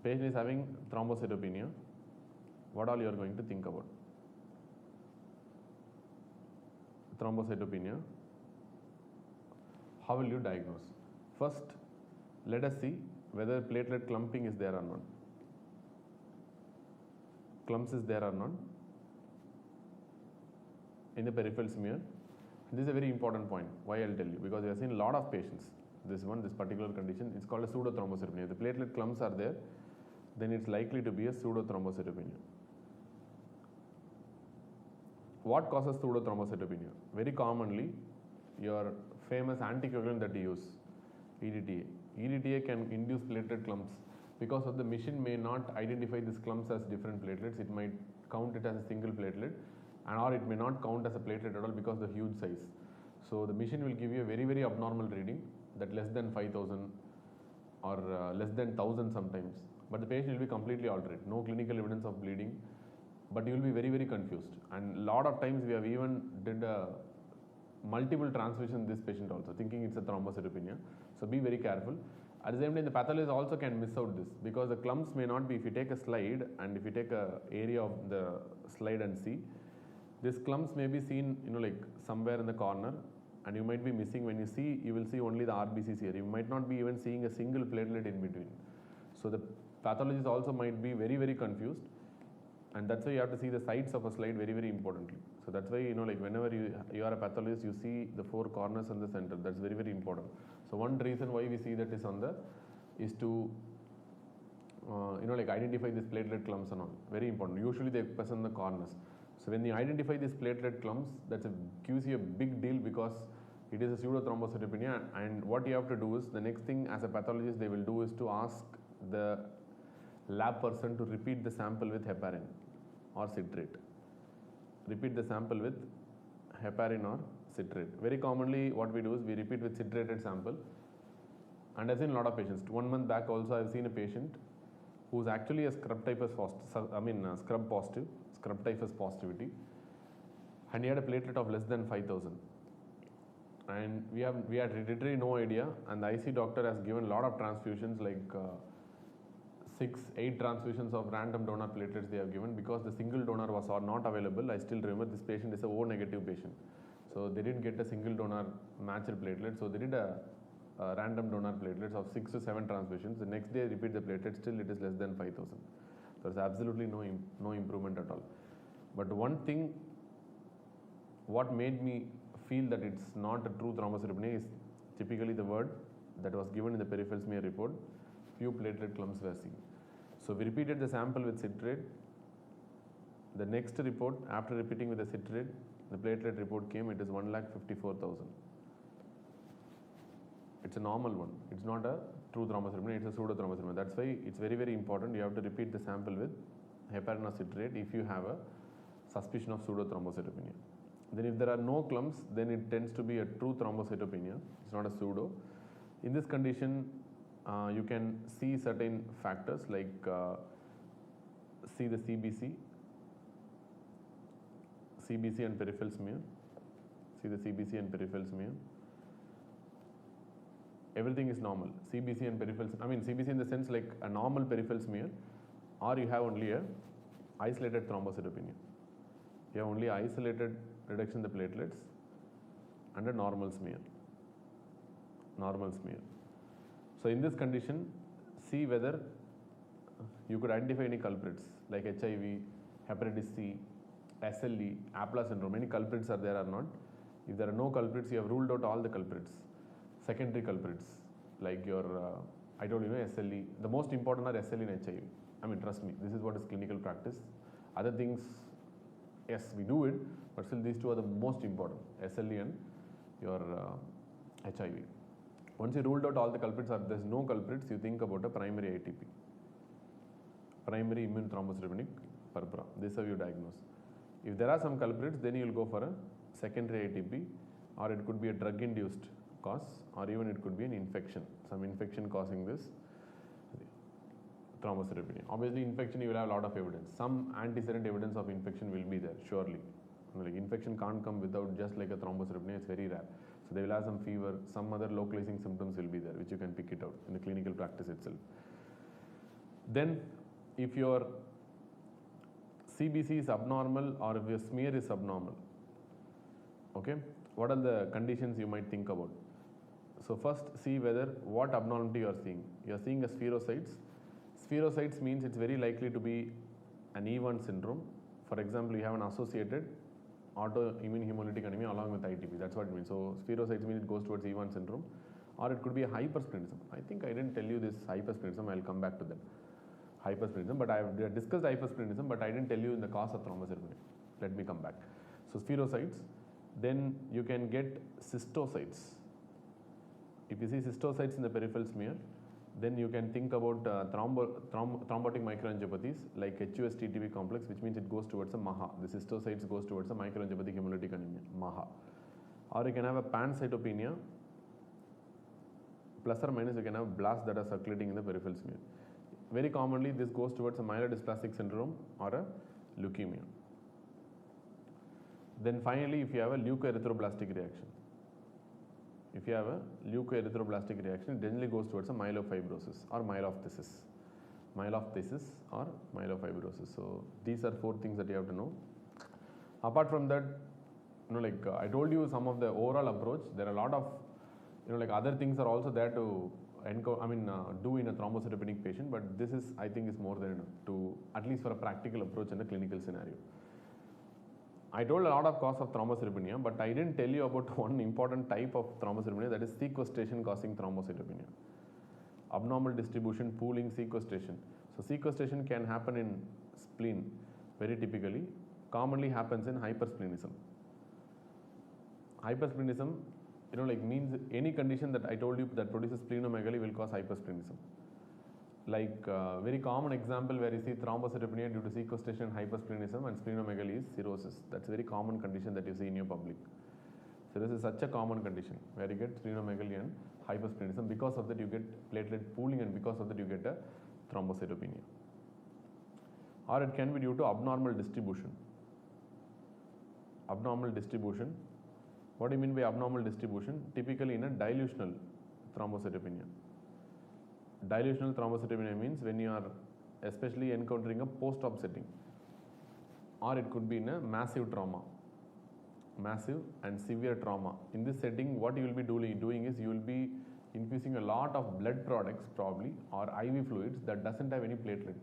patient is having thrombocytopenia, what all you are going to think about? Thrombocytopenia, how will you diagnose? First, let us see whether platelet clumping is there or not. Clumps is there or not in the peripheral smear. This is a very important point. Why I'll tell you, because we have seen a lot of patients. This particular condition, it's called a pseudothrombocytopenia. If the platelet clumps are there, then it's likely to be a pseudothrombocytopenia. What causes pseudothrombocytopenia? Very commonly, your famous anticoagulant that you use, EDTA. EDTA can induce platelet clumps. Because of the machine may not identify these clumps as different platelets, it might count it as a single platelet, or it may not count as a platelet at all because of the huge size. So the machine will give you a very, very abnormal reading, that less than 5,000 or less than 1,000 sometimes. But the patient will be completely altered, no clinical evidence of bleeding, but you will be very, very confused. And a lot of times we have even did multiple transfusion in this patient also, thinking it's a thrombocytopenia. So be very careful. At the same time, the pathologist also can miss out this, because the clumps may not be, if you take a slide and if you take a area of the slide and see, these clumps may be seen, like somewhere in the corner, and you might be missing. When you see, you will see only the RBCs here. You might not be even seeing a single platelet in between. So the pathologist also might be very, very confused, and that's why you have to see the sides of a slide very, very importantly. So that's why, like whenever you are a pathologist, you see the four corners in the center. That's very, very important. So one reason why we see that is to like identify these platelet clumps and all. Very important. Usually they present in the corners. So when you identify these platelet clumps, gives you a big deal because it is a pseudothrombocytopenia. And what you have to do is, the next thing as a pathologist they will do is to ask the lab person to repeat the sample with heparin or citrate. Repeat the sample with heparin or citrate. Very commonly what we do is we repeat with citrated sample. And I've seen a lot of patients. 1 month back also I've seen a patient who's actually a scrub typhus positive, scrub typhus positivity, and he had a platelet of less than 5,000. And we had literally no idea, and the IC doctor has given a lot of transfusions, like 6-8 transfusions of random donor platelets they have given, because the single donor was not available. I still remember this patient is a O negative patient, so they didn't get a single donor matched platelet, so they did a random donor platelets of 6 to 7 transfusions. The next day repeat the platelet, still it is less than 5,000. There's absolutely no improvement at all. But one thing what made me feel that it's not a true thrombocytopenia is typically the word that was given in the peripheral smear report: few platelet clumps were seen. So we repeated the sample with citrate. The next report, after repeating with the citrate, the platelet report came, it is 1,54,000. It's a normal one. It's not a true thrombocytopenia, it's a pseudothrombocytopenia. That's why it's very, very important. You have to repeat the sample with heparin or citrate if you have a suspicion of pseudothrombocytopenia. Then if there are no clumps, then it tends to be a true thrombocytopenia. It's not a pseudo. In this condition, you can see certain factors like see the CBC and peripheral smear. See the CBC and peripheral smear. Everything is normal. CBC and peripheral, CBC in the sense like a normal peripheral smear, or you have only a isolated thrombocytopenia. You have only isolated reduction in the platelets and a normal smear. So in this condition, see whether you could identify any culprits like HIV, hepatitis C, SLE, APLA syndrome. Any culprits are there or not? If there are no culprits, you have ruled out all the culprits. Secondary culprits like your, I told you, SLE. The most important are SLE and HIV. Trust me, this is what is clinical practice. Other things, yes, we do it, but still these two are the most important, SLE and your HIV. Once you ruled out all the culprits, or there's no culprits, you think about a primary ITP, primary immune thrombocytopenic purpura. This is how you diagnose. If there are some culprits, then you will go for a secondary ITP, or it could be a drug-induced cause, or even it could be an infection, some infection causing this thrombocytopenia. Obviously, infection, you will have a lot of evidence. Some antecedent evidence of infection will be there, surely. Like infection can't come without just like a thrombocytopenia, it's very rare. So they will have some fever, some other localizing symptoms will be there, which you can pick it out in the clinical practice itself. Then, if your CBC is abnormal or if your smear is abnormal, okay, what are the conditions you might think about? So first, see whether what abnormality you are seeing. You are seeing a spherocytes. Spherocytes means it's very likely to be an E1 syndrome. For example, you have an associated autoimmune hemolytic anemia along with ITP. That's what it means. So spherocytes means it goes towards E1 syndrome, or it could be a hypersplenism. I think I didn't tell you this hypersplenism. I'll come back to that. Hypersplenism, but I have discussed hypersplenism, but I didn't tell you in the cause of thrombocytopenia. Let me come back. So spherocytes. Then you can get cystocytes. If you see cystocytes in the peripheral smear, then you can think about thrombotic microangiopathies like HUS-TTP complex, which means it goes towards a MAHA. The cystocytes goes towards a microangiopathic hemolytic anemia, MAHA. Or you can have a pancytopenia, plus or minus you can have blasts that are circulating in the peripheral smear. Very commonly, this goes towards a myelodysplastic syndrome or a leukemia. Then finally, if you have a leukoerythroblastic reaction, it generally goes towards a myelofibrosis or myelophthisis. So these are 4 things that you have to know. Apart from that, I told you some of the overall approach. There are a lot of, other things are also there to do in a thrombocytopenic patient, but this is, I think, is more than enough to, at least for a practical approach in a clinical scenario. I told a lot of cause of thrombocytopenia, but I didn't tell you about one important type of thrombocytopenia, that is sequestration causing thrombocytopenia. Abnormal distribution, pooling, sequestration. So sequestration can happen in spleen very typically, commonly happens in hypersplenism. Hypersplenism, means any condition that I told you that produces splenomegaly will cause hypersplenism. Like very common example where you see thrombocytopenia due to sequestration and hypersplenism, and splenomegaly is cirrhosis. That's a very common condition that you see in your public. So this is such a common condition where you get splenomegaly and hypersplenism. Because of that you get platelet pooling, and because of that you get a thrombocytopenia. Or it can be due to abnormal distribution. Abnormal distribution. What do you mean by abnormal distribution? Typically in a dilutional thrombocytopenia. Dilutional thrombocytopenia means when you are especially encountering a post-op setting, or it could be in a massive trauma, massive and severe trauma. In this setting, what you will be doing is you will be infusing a lot of blood products probably, or IV fluids that doesn't have any platelet.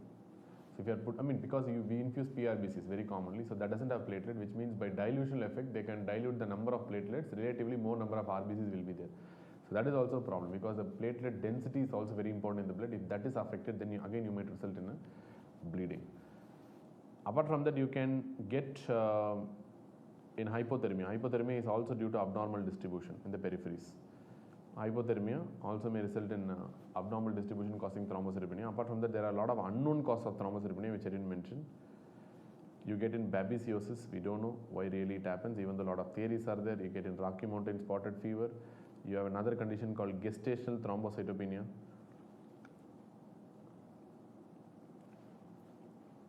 So if you are because we infuse PRBCs very commonly, so that doesn't have platelet, which means by dilutional effect they can dilute the number of platelets, relatively more number of RBCs will be there. So that is also a problem, because the platelet density is also very important in the blood. If that is affected, then you might result in a bleeding. Apart from that, you can get in hypothermia. Hypothermia is also due to abnormal distribution in the peripheries. Hypothermia also may result in abnormal distribution causing thrombocytopenia. Apart from that, there are a lot of unknown causes of thrombocytopenia which I didn't mention. You get in babesiosis, we don't know why really it happens, even though a lot of theories are there. You get in Rocky Mountain spotted fever. You have another condition called gestational thrombocytopenia.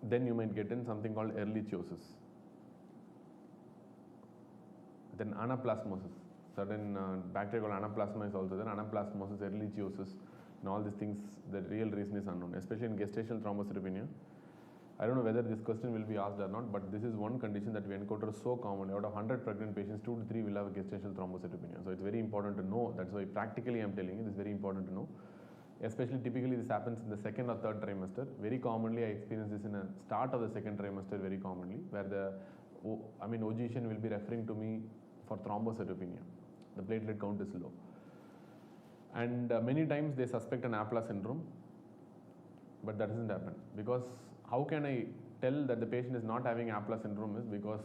Then you might get in something called ehrlichiosis. Then anaplasmosis. Certain bacteria called anaplasma is also there. Anaplasmosis, ehrlichiosis, and all these things, the real reason is unknown, especially in gestational thrombocytopenia. I don't know whether this question will be asked or not, but this is one condition that we encounter so commonly. Out of 100 pregnant patients, 2 to 3 will have a gestational thrombocytopenia. So it's very important to know. That's why practically I'm telling you, it's very important to know. Especially typically this happens in the second or third trimester. Very commonly I experience this in the start of the second trimester very commonly, where the OGCN will be referring to me for thrombocytopenia. The platelet count is low. And many times they suspect an APLA syndrome, but that doesn't happen. Because how can I tell that the patient is not having APLA syndrome is because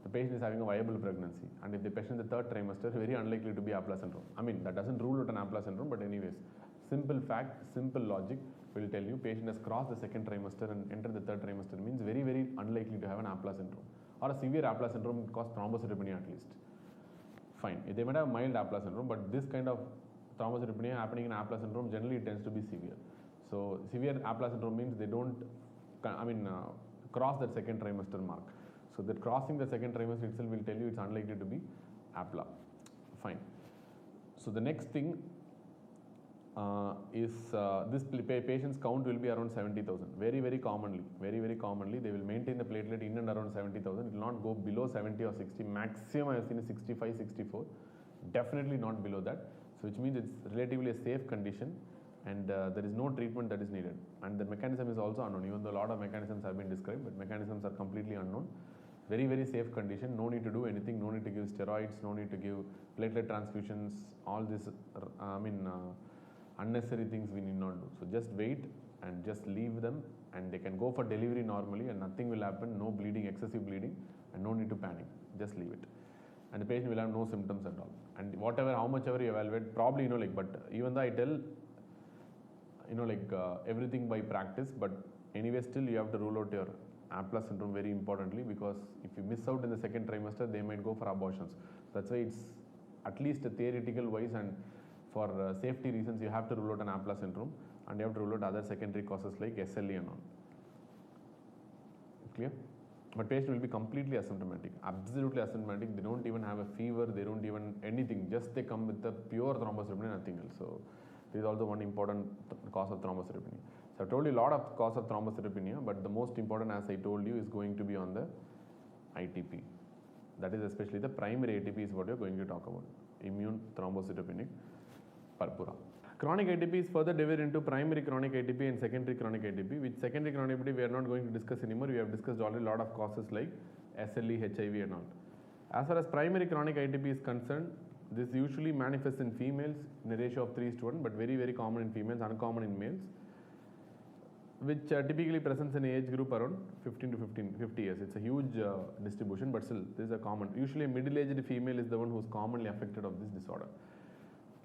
the patient is having a viable pregnancy. And if the patient in the third trimester, very unlikely to be APLA syndrome. That doesn't rule out an APLA syndrome, but anyways, simple fact, simple logic will tell you patient has crossed the second trimester and entered the third trimester means very, very unlikely to have an APLA syndrome. Or a severe APLA syndrome would cause thrombocytopenia at least. Fine. They might have mild APLA syndrome, but this kind of thrombocytopenia happening in APLA syndrome generally it tends to be severe. So severe APLA syndrome means they don't cross that second trimester mark. So that crossing the second trimester itself will tell you it's unlikely to be APLA. Fine. So the next thing is this patient's count will be around 70,000. Very, very commonly, they will maintain the platelet in and around 70,000. It will not go below 70 or 60. Maximum I have seen is 65, 64. Definitely not below that. So which means it's relatively a safe condition, and there is no treatment that is needed. And the mechanism is also unknown, even though a lot of mechanisms have been described, but mechanisms are completely unknown. Very, very safe condition, no need to do anything, no need to give steroids, no need to give platelet transfusions, all this, unnecessary things we need not do. So just wait and just leave them, and they can go for delivery normally and nothing will happen, no bleeding, excessive bleeding, and no need to panic, just leave it. And the patient will have no symptoms at all. And whatever, how much ever you evaluate, probably, but even though I tell, everything by practice, but anyway, still you have to rule out your APLA syndrome very importantly, because if you miss out in the second trimester, they might go for abortions. That's why it's at least a theoretical wise, and for safety reasons, you have to rule out an APLA syndrome, and you have to rule out other secondary causes like SLE and all. Clear? But patient will be completely asymptomatic, absolutely asymptomatic. They don't even have a fever, they don't even anything, just they come with the pure thrombocytopenia, nothing else. So this is also one important cause of thrombocytopenia. So I told you a lot of cause of thrombocytopenia, but the most important, as I told you, is going to be on the ITP. That is especially the primary ITP is what you're going to talk about, immune thrombocytopenic purpura. Chronic ITP is further divided into primary chronic ITP and secondary chronic ITP, which secondary chronic ITP we are not going to discuss anymore. We have discussed already a lot of causes like SLE, HIV and all. As far as primary chronic ITP is concerned, this usually manifests in females in a ratio of 3:1, but very, very common in females, uncommon in males. which typically presents in age group around 15 to 50 years. It's a huge distribution, but still, this is a common. Usually, a middle-aged female is the one who's commonly affected of this disorder.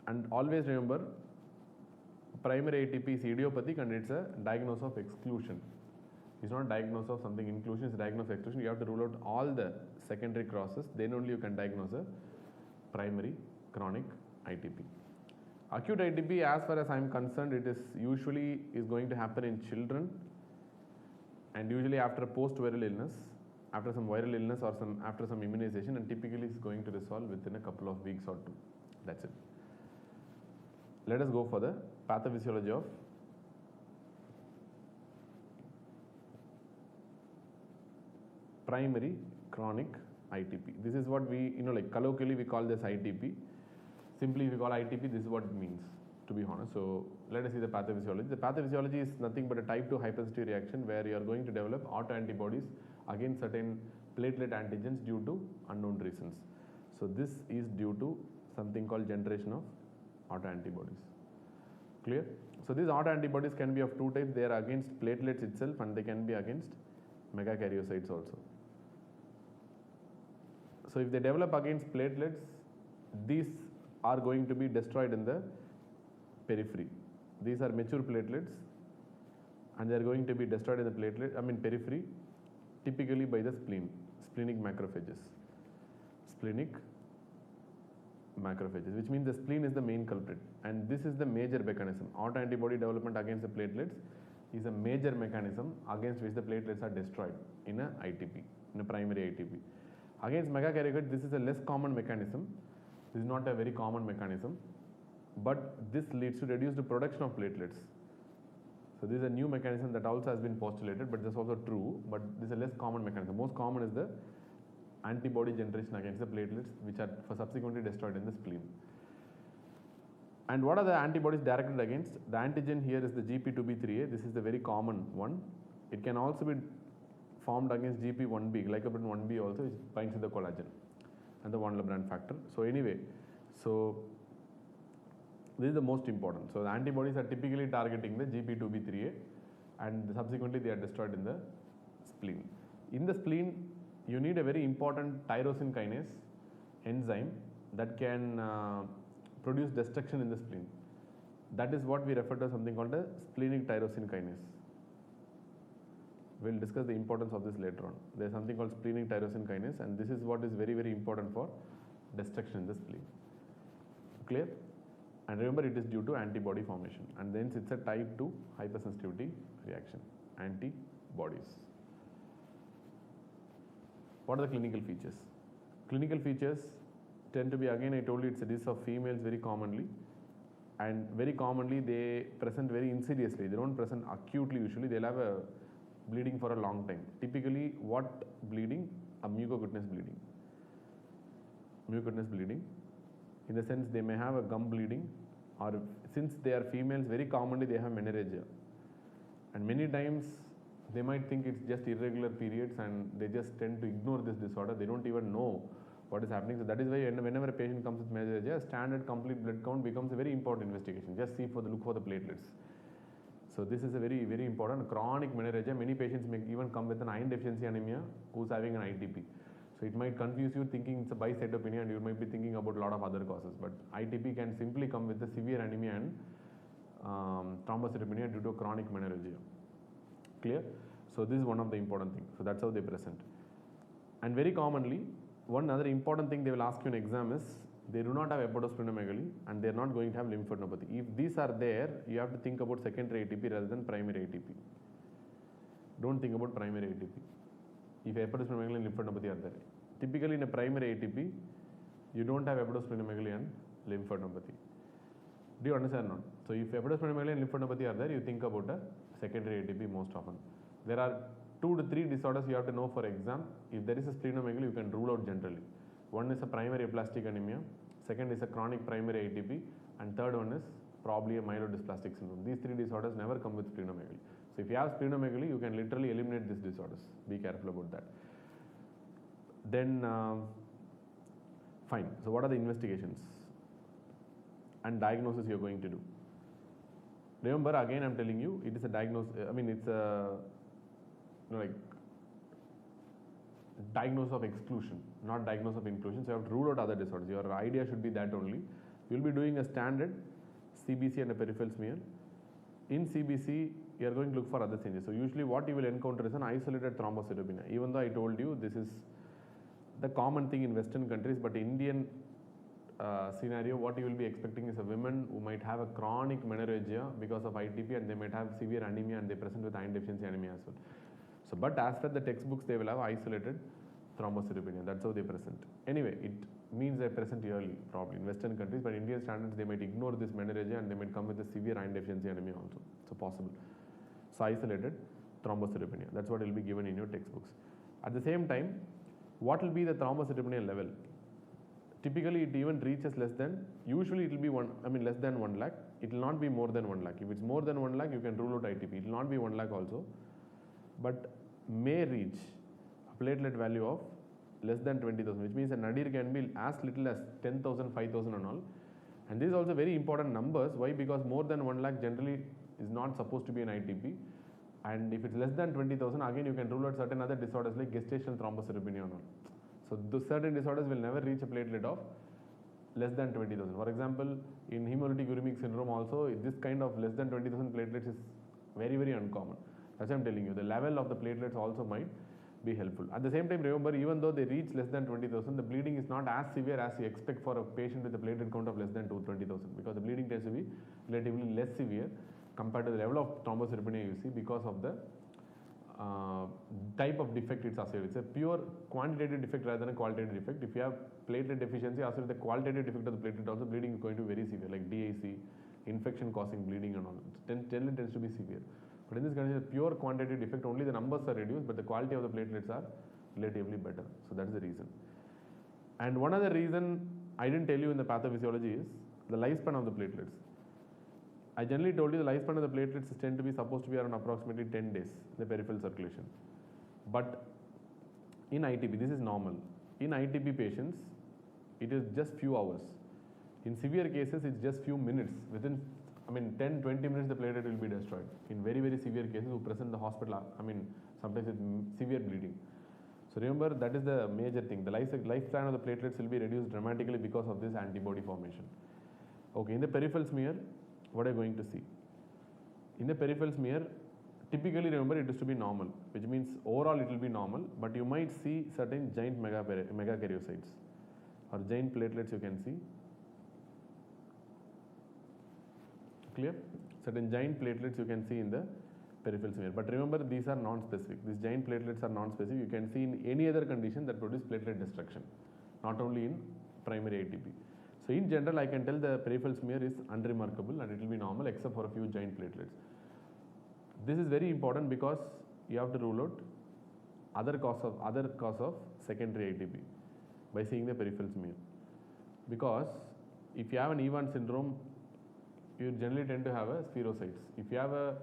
And always remember, primary ATP is idiopathic and it's a diagnosis of exclusion. It's not a diagnosis of something inclusion, it's a diagnosis of exclusion. You have to rule out all the secondary crosses, then only you can diagnose a primary chronic ITP. Acute ITP, as far as I am concerned, it is usually going to happen in children and usually after a post-viral illness, after some viral illness or after some immunization, and typically is going to resolve within a couple of weeks or two. That's it. Let us go for the pathophysiology of primary chronic ITP. This is what we, like colloquially we call this ITP. Simply if we call ITP, this is what it means, to be honest. So let us see the pathophysiology. The pathophysiology is nothing but a type 2 hypersensitivity reaction where you are going to develop autoantibodies against certain platelet antigens due to unknown reasons. So this is due to something called generation of autoantibodies. Clear? So these autoantibodies can be of two types. They are against platelets itself and they can be against megakaryocytes also. So if they develop against platelets, these are going to be destroyed in the periphery. These are mature platelets and they are going to be destroyed in the periphery, typically by the spleen, splenic macrophages. Splenic macrophages, which means the spleen is the main culprit, and this is the major mechanism. Autoantibody development against the platelets is a major mechanism against which the platelets are destroyed in a ITP, in a primary ITP. Against megakaryocytes, this is a less common mechanism. This is not a very common mechanism, but this leads to reduced production of platelets. So this is a new mechanism that also has been postulated, but this is also true, but this is a less common mechanism. Most common is the antibody generation against the platelets, which are subsequently destroyed in the spleen. And what are the antibodies directed against? The antigen here is the GP2B3A. This is the very common one. It can also be formed against GP1B, glycoprotein 1B also, which binds to the collagen and the von Willebrand factor. So anyway, this is the most important. So the antibodies are typically targeting the GP2B3A and subsequently they are destroyed in the spleen. In the spleen, you need a very important tyrosine kinase enzyme that can produce destruction in the spleen. That is what we refer to as something called a splenic tyrosine kinase. We'll discuss the importance of this later on. There is something called splenic tyrosine kinase, and this is what is very, very important for destruction in the spleen. Clear? And remember, it is due to antibody formation, and then it's a type 2 hypersensitivity reaction. Antibodies. What are the clinical features? Clinical features tend to be, again I told you, it's a disease of females very commonly, and very commonly they present very insidiously. They don't present acutely usually. They'll have a bleeding for a long time. Typically, what bleeding? A mucocutaneous bleeding. Mucocutaneous bleeding. In the sense they may have a gum bleeding, or since they are females, very commonly they have menorrhagia. And many times they might think it's just irregular periods and they just tend to ignore this disorder. They don't even know what is happening. So that is why whenever a patient comes with menorrhagia, standard complete blood count becomes a very important investigation. Just look for the platelets. So this is a very, very important chronic menorrhagia. Many patients may even come with an iron deficiency anemia who's having an ITP. So it might confuse you thinking it's a bicytopenia and you might be thinking about a lot of other causes. But ITP can simply come with a severe anemia and thrombocytopenia due to chronic menorrhagia. Clear? So this is one of the important things. So that's how they present. And very commonly, one other important thing they will ask you in exam is they do not have hepatosplenomegaly and they are not going to have lymphadenopathy. If these are there, you have to think about secondary ATP rather than primary ATP. Don't think about primary ATP. If hepatosplenomegaly and lymphadenopathy are there. Typically in a primary ATP, you don't have hepatosplenomegaly and lymphadenopathy. Do you understand or not? So if hepatosplenomegaly and lymphadenopathy are there, you think about a secondary ATP most often. There are 2 to 3 disorders you have to know for exam. If there is a splenomegaly, you can rule out generally. One is a primary aplastic anemia, second is a chronic primary ATP, and third one is probably a myelodysplastic syndrome. These 3 disorders never come with splenomegaly. So if you have splenomegaly, you can literally eliminate these disorders. Be careful about that. Then, fine. So what are the investigations and diagnosis you are going to do? Remember, again I'm telling you, it is a diagnosis, I mean it's a like diagnosis of exclusion, not diagnosis of inclusion. So you have to rule out other disorders. Your idea should be that only. You'll be doing a standard CBC and a peripheral smear. In CBC, you are going to look for other changes. So usually what you will encounter is an isolated thrombocytopenia. Even though I told you this is the common thing in Western countries, but Indian scenario, what you will be expecting is a woman who might have a chronic menorrhagia because of ITP, and they might have severe anemia, and they present with iron deficiency anemia as well. So, but as per the textbooks, they will have isolated thrombocytopenia. That's how they present. Anyway, it means they present early, probably in Western countries, but Indian standards, they might ignore this menorrhagia and they might come with a severe iron deficiency anemia also. So possible. So isolated thrombocytopenia. That's what will be given in your textbooks. At the same time, what will be the thrombocytopenia level? Typically, it even reaches less than, usually it will be less than 1 lakh. It will not be more than 1 lakh. If it's more than 1 lakh, you can rule out ITP. It will not be 1 lakh also, but may reach a platelet value of less than 20,000, which means a nadir can be as little as 10,000, 5,000 and all. And this is also very important numbers. Why? Because more than 1 lakh generally is not supposed to be an ITP. And if it's less than 20,000, again you can rule out certain other disorders like gestational thrombocytopenia and all. So those certain disorders will never reach a platelet of less than 20,000. For example, in hemolytic uremic syndrome also, this kind of less than 20,000 platelets is very, very uncommon. That's what I'm telling you. The level of the platelets also might be helpful. At the same time, remember, even though they reach less than 20,000, the bleeding is not as severe as you expect for a patient with a platelet count of less than 20,000, because the bleeding tends to be relatively less severe compared to the level of thrombocytopenia you see because of the type of defect it's associated. It's a pure quantitative defect rather than a qualitative defect. If you have platelet deficiency associated with the qualitative defect of the platelet, also bleeding is going to be very severe, like DIC, infection causing bleeding and all. Generally tends to be severe. But in this condition, pure quantitative defect, only the numbers are reduced, but the quality of the platelets are relatively better. So that is the reason. And one other reason I didn't tell you in the pathophysiology is the lifespan of the platelets. I generally told you the lifespan of the platelets tend to be supposed to be around approximately 10 days, the peripheral circulation. But in ITP, this is normal. In ITP patients, it is just few hours. In severe cases, it's just few minutes. Within 10, 20 minutes, the platelet will be destroyed. In very, very severe cases, who present in the hospital, sometimes with severe bleeding. So remember, that is the major thing. The lifespan of the platelets will be reduced dramatically because of this antibody formation. Okay, in the peripheral smear, what are you going to see? In the peripheral smear, typically remember it is to be normal, which means overall it will be normal, but you might see certain giant megakaryocytes or giant platelets you can see. Clear? Certain giant platelets you can see in the peripheral smear. But remember, these are non-specific. These giant platelets are non-specific. You can see in any other condition that produce platelet destruction, not only in primary ITP. So in general, I can tell the peripheral smear is unremarkable and it will be normal except for a few giant platelets. This is very important because you have to rule out other cause of secondary ITP by seeing the peripheral smear. Because if you have an Evans syndrome, you generally tend to have a spherocytes. If you have a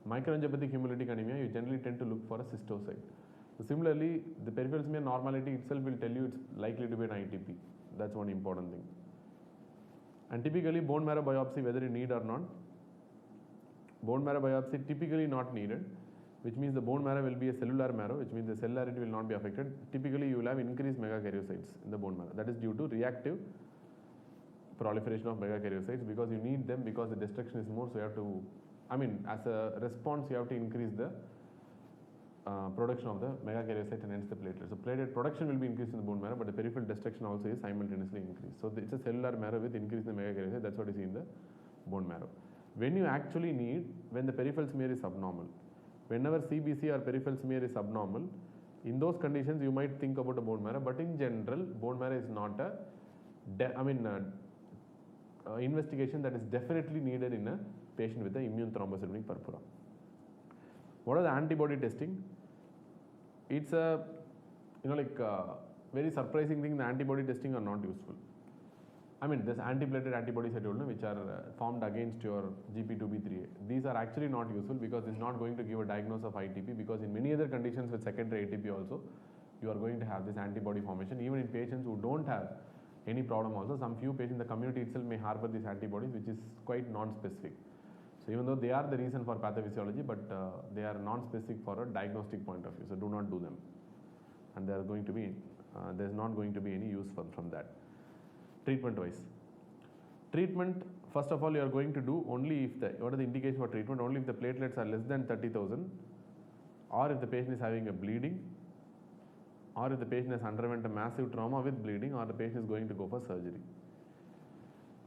microangiopathic hemolytic anemia, you generally tend to look for a cystocyte. So similarly, the peripheral smear normality itself will tell you it's likely to be an ITP. That's one important thing. And typically bone marrow biopsy, whether you need or not, bone marrow biopsy typically not needed, which means the bone marrow will be a cellular marrow, which means the cellularity will not be affected. Typically you will have increased megakaryocytes in the bone marrow. That is due to reactive proliferation of megakaryocytes, because you need them because the destruction is more, so you have to, as a response you have to increase the production of the megakaryocytes and hence the platelets. So platelet production will be increased in the bone marrow, but the peripheral destruction also is simultaneously increased. So it's a cellular marrow with increase in the megakaryocytes. That's what you see in the bone marrow. When you actually need, when the peripheral smear is abnormal, whenever CBC or peripheral smear is abnormal, in those conditions you might think about a bone marrow, but in general bone marrow is not a investigation that is definitely needed in a patient with the immune thrombocytopenic purpura. What are the antibody testing? It's a very surprising thing. The antibody testing are not useful. This antiplatelet antibodies I told you, which are formed against your GP2B3A. These are actually not useful because it's not going to give a diagnosis of ITP, because in many other conditions with secondary ITP also, you are going to have this antibody formation. Even in patients who don't have any problem also, some few patients in the community itself may harbor these antibodies, which is quite non-specific. So even though they are the reason for pathophysiology, but they are non-specific for a diagnostic point of view. So do not do them, and there are going to be there's not going to be any use from that. Treatment wise, treatment, first of all, you are going to do only if the, what are the indications for treatment? Only if the platelets are less than 30,000, or if the patient is having a bleeding, or if the patient has underwent a massive trauma with bleeding, or the patient is going to go for surgery.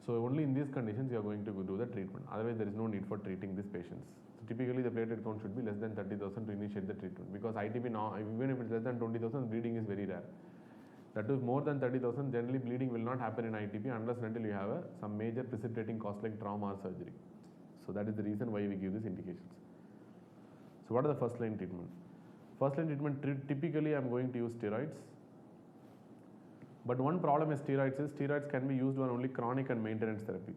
So only in these conditions you are going to do the treatment. Otherwise, there is no need for treating these patients. So typically, the platelet count should be less than 30,000 to initiate the treatment, because ITP now, even if it's less than 20,000, bleeding is very rare. That is more than 30,000, generally bleeding will not happen in ITP unless and until you have some major precipitating cause like trauma or surgery. So that is the reason why we give these indications. So what are the first line treatment? First line treatment, typically I am going to use steroids. But one problem is steroids can be used on only chronic and maintenance therapy.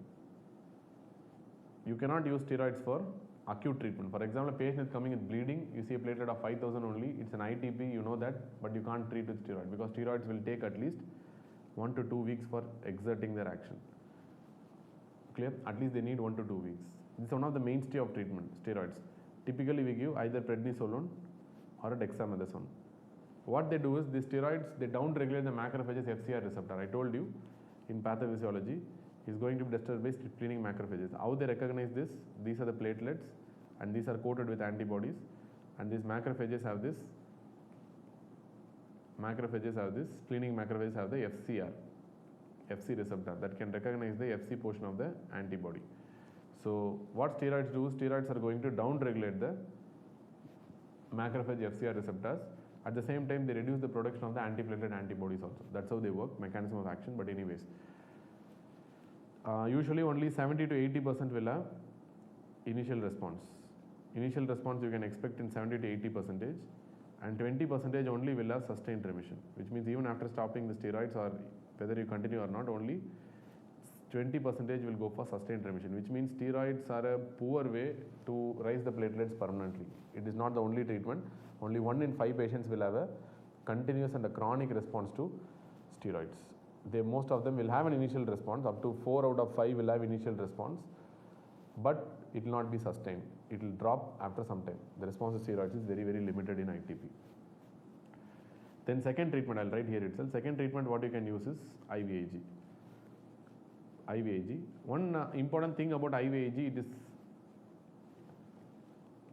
You cannot use steroids for acute treatment. For example, a patient is coming with bleeding, you see a platelet of 5,000 only, it's an ITP, you know that, but you can't treat with steroid, because steroids will take at least 1 to 2 weeks for exerting their action. Clear? At least they need 1 to 2 weeks. This is one of the mainstay of treatment, steroids. Typically we give either prednisolone or a dexamethasone. What they do is, these steroids, they down-regulate the macrophages FcR receptor. I told you, in pathophysiology, is going to be disturbed by splenic macrophages. How they recognize this? These are the platelets, and these are coated with antibodies, and these macrophages have this splenic macrophages have the FC receptor that can recognize the FC portion of the antibody. So what steroids do? Steroids are going to down-regulate the macrophage FcR receptors. At the same time, they reduce the production of the antiplatelet antibodies also. That's how they work, mechanism of action. But anyways, usually only 70 to 80% will have initial response. Initial response you can expect in 70 to 80%, and 20% only will have sustained remission, which means even after stopping the steroids, or whether you continue or not, only 20% will go for sustained remission, which means steroids are a poor way to raise the platelets permanently. It is not the only treatment. Only 1 in 5 patients will have a continuous and a chronic response to steroids. Most of them will have an initial response. Up to 4 out of 5 will have initial response, but it will not be sustained. It will drop after some time. The response to steroids is very, very limited in ITP. Then second treatment, I'll write here itself. Second treatment, what you can use is IVIG. IVIG. One important thing about IVIG, it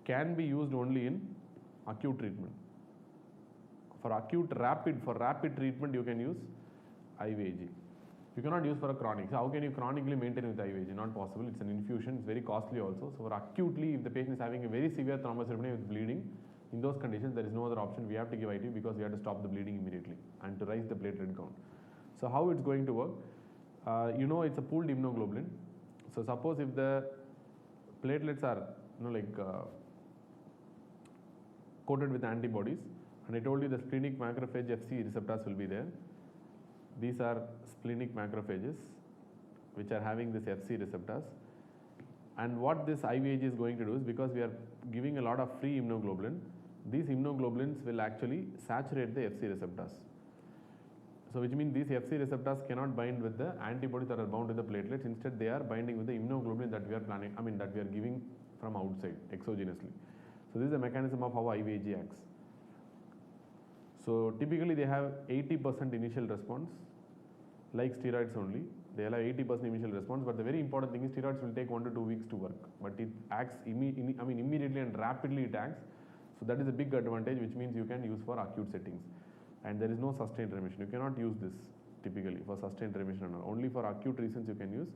can be used only in acute treatment. For rapid treatment, you can use IVIG. You cannot use for a chronic. So how can you chronically maintain with IVIG? Not possible. It's an infusion. It's very costly also. So for acutely, if the patient is having a very severe thrombocytopenia with bleeding, in those conditions, there is no other option. We have to give IVIG because we have to stop the bleeding immediately and to raise the platelet count. So how it's going to work? It's a pooled immunoglobulin. So suppose if the platelets are, coated with antibodies, and I told you the splenic macrophage FC receptors will be there. These are splenic macrophages which are having this FC receptors. And what this IVIG is going to do is, because we are giving a lot of free immunoglobulin, these immunoglobulins will actually saturate the FC receptors. So which means these FC receptors cannot bind with the antibodies that are bound to the platelets. Instead, they are binding with the immunoglobulin that we are giving from outside exogenously. So this is the mechanism of how IVIG acts. So typically they have 80% initial response, like steroids only. They allow 80% initial response, but the very important thing is steroids will take 1 to 2 weeks to work, but it acts immediately and rapidly it acts. So that is a big advantage, which means you can use for acute settings. And there is no sustained remission. You cannot use this typically for sustained remission. Only for acute reasons you can use.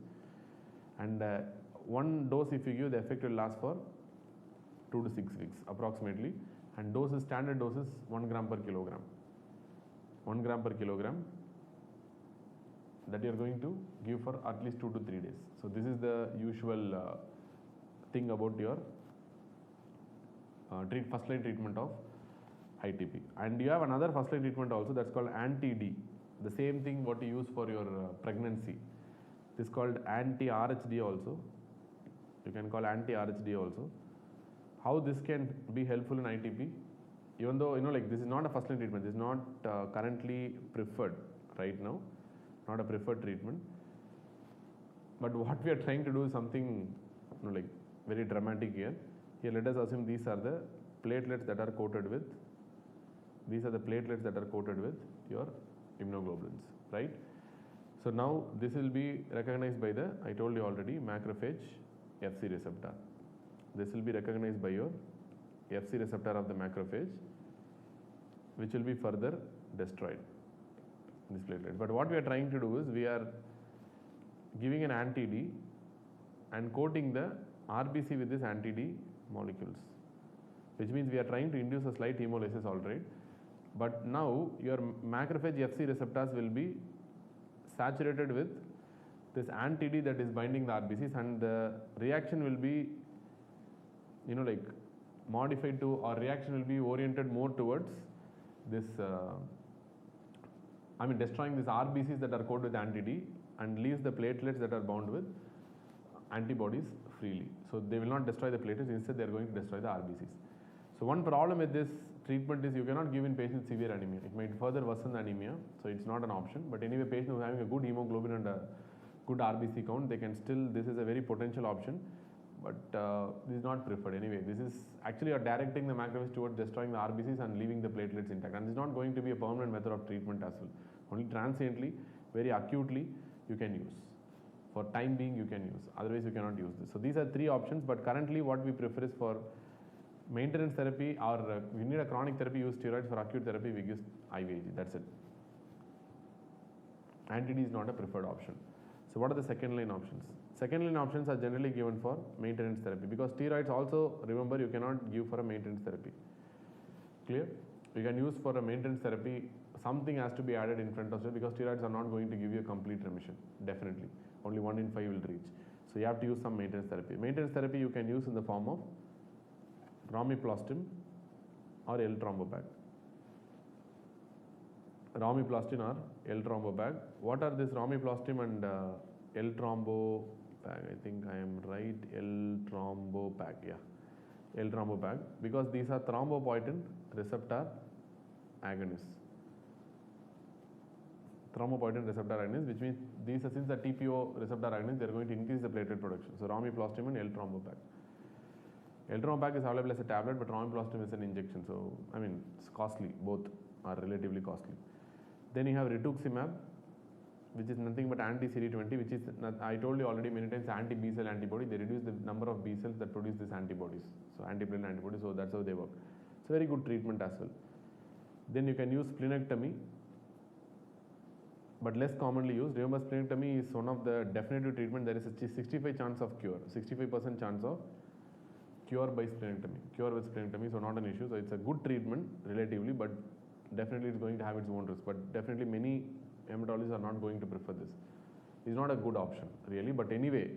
And one dose if you give, the effect will last for 2 to 6 weeks approximately. And standard dose is 1 gram per kilogram. 1 gram per kilogram that you are going to give for at least 2 to 3 days. So this is the usual thing about your first line treatment of ITP. And you have another first line treatment also, that's called anti-D. The same thing what you use for your pregnancy. This is called anti-RHD also. You can call anti-RHD also. How this can be helpful in ITP? Even though this is not a first line treatment, this is not currently preferred right now, not a preferred treatment. But what we are trying to do is something very dramatic here. Here let us assume these are the platelets that are coated with, these are the platelets that are coated with your immunoglobulins, right? So now this will be recognized by the, I told you already, macrophage Fc receptor. This will be recognized by your Fc receptor of the macrophage, which will be further destroyed, this platelet. But what we are trying to do is we are giving an anti-D and coating the RBC with this anti-D molecules, which means we are trying to induce a slight hemolysis, all right. But now your macrophage Fc receptors will be saturated with this anti-D that is binding the RBCs, and the reaction will be, you know, like modified to, or reaction will be oriented more towards this, destroying these RBCs that are coated with anti-D and leaves the platelets that are bound with antibodies freely. So they will not destroy the platelets, instead they are going to destroy the RBCs. So one problem with this treatment is you cannot give in patients with severe anemia. It might further worsen the anemia, so it's not an option. But anyway, patient who is having a good hemoglobin and a good RBC count, they can still, this is a very potential option, but this is not preferred. Anyway, this is actually you're directing the macrophage towards destroying the RBCs and leaving the platelets intact, and this is not going to be a permanent method of treatment as well. Only transiently, very acutely you can use. For time being you can use, otherwise you cannot use this. So these are three options, but currently what we prefer is for maintenance therapy, or we need a chronic therapy, use steroids. For acute therapy we use IVIG, that's it. Anti-D is not a preferred option. So what are the second line options? Second line options are generally given for maintenance therapy, because steroids also, remember, you cannot give for a maintenance therapy. Clear? You can use for a maintenance therapy, something has to be added in front of it, because steroids are not going to give you a complete remission, definitely. Only 1 in 5 will reach. So you have to use some maintenance therapy. Maintenance therapy you can use in the form of romiplastin or L-Thrombopag. Romiplastin or L-Thrombopag. What are this romiplastin and L-Thrombopag? I think I am right. L-Thrombopag, yeah. L-Thrombopag, because these are thrombopoietin receptor agonists. Thrombopoietin receptor agonists, which means these, since the TPO receptor agonists, they are going to increase the platelet production. So romiplastin and L-Thrombopag. L-Thrombopag is available as a tablet, but romiplastin is an injection. So it's costly. Both are relatively costly. Then you have rituximab, which is nothing but anti-CD20, which is, I told you already many times, anti-B cell antibody. They reduce the number of B cells that produce these antibodies. So anti-platelet antibodies, so that's how they work. It's a very good treatment as well. Then you can use splenectomy, but less commonly used. Remember, splenectomy is one of the definitive treatment. There is a 65% chance of cure, 65% chance of cure by splenectomy, cure with splenectomy, so not an issue. So it's a good treatment relatively, but definitely it's going to have its own risk. But definitely many hematologists are not going to prefer this. It's not a good option really, but anyway,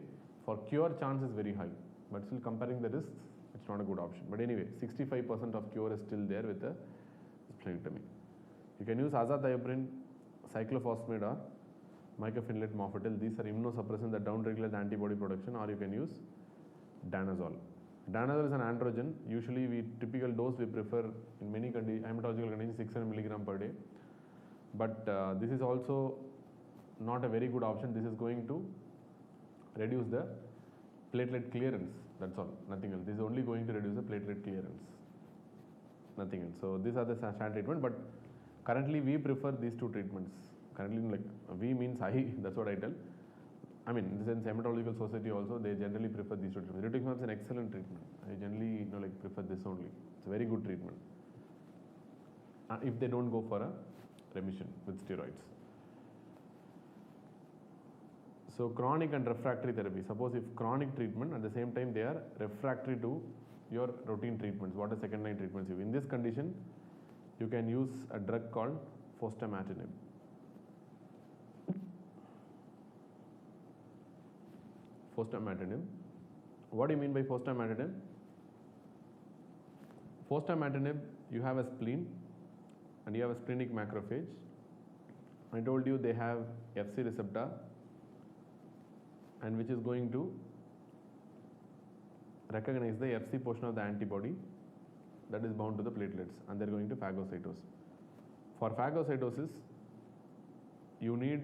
for cure chance is very high, but still comparing the risks, it's not a good option. But anyway, 65% of cure is still there with the splenectomy. You can use azathioprine, cyclophosphamide, or mycophenolate mofetil. These are immunosuppressants that downregulate the antibody production, or you can use danazol. Danazol is an androgen. Usually typical dose we prefer in many hematological conditions 600 milligram per day. But this is also not a very good option. This is going to reduce the platelet clearance. That's all, nothing else. This is only going to reduce the platelet clearance, nothing else. So these are the standard treatment. But currently we prefer these two treatments. Currently, like we means I, that's what I tell. In the sense, hematological society also, they generally prefer these two treatments. Rituximab is an excellent treatment. I generally prefer this only. It's a very good treatment. If they don't go for a remission with steroids. So chronic and refractory therapy. Suppose if chronic treatment, at the same time they are refractory to your routine treatments. What are second line treatments? In this condition, you can use a drug called fostamatinib. Fostamatinib. What do you mean by fostamatinib? Fostamatinib, you have a spleen and you have a splenic macrophage. I told you they have Fc receptor, and which is going to recognize the Fc portion of the antibody that is bound to the platelets, and they are going to phagocytose. For phagocytosis, you need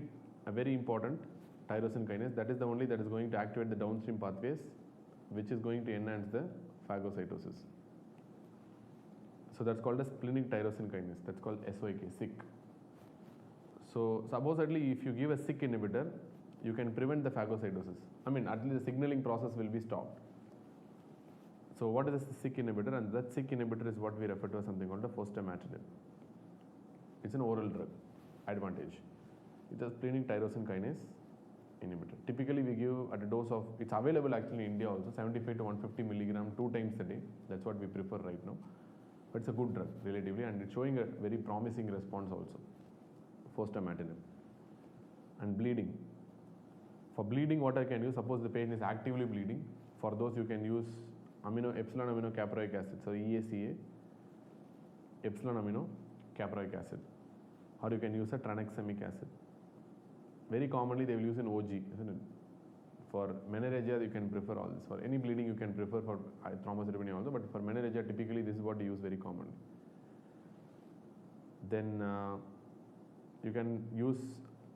a very important tyrosine kinase. That is the only that is going to activate the downstream pathways which is going to enhance the phagocytosis. So that's called a splenic tyrosine kinase. That's called SYK. So supposedly, if you give a SYK inhibitor, you can prevent the phagocytosis. I mean, at least the signaling process will be stopped. So what is the SYK inhibitor? And that SYK inhibitor is what we refer to as something called a fostamatinib. It's an oral drug advantage. It's a splenic tyrosine kinase inhibitor. Typically, we give at a dose of, it's available actually in India also, 75 to 150 milligram 2 times a day. That's what we prefer right now. But it's a good drug relatively, and it's showing a very promising response also. Fostamatinib. And bleeding. For bleeding, what I can use, suppose the patient is actively bleeding. For those, you can use epsilon amino caproic acid, so EACA, epsilon amino caproic acid, or you can use a tranexamic acid. Very commonly, they will use an OG, isn't it? For menorrhagia, you can prefer all this. For any bleeding, you can prefer for thrombocytopenia also, but for menorrhagia, typically this is what you use very commonly. Then you can use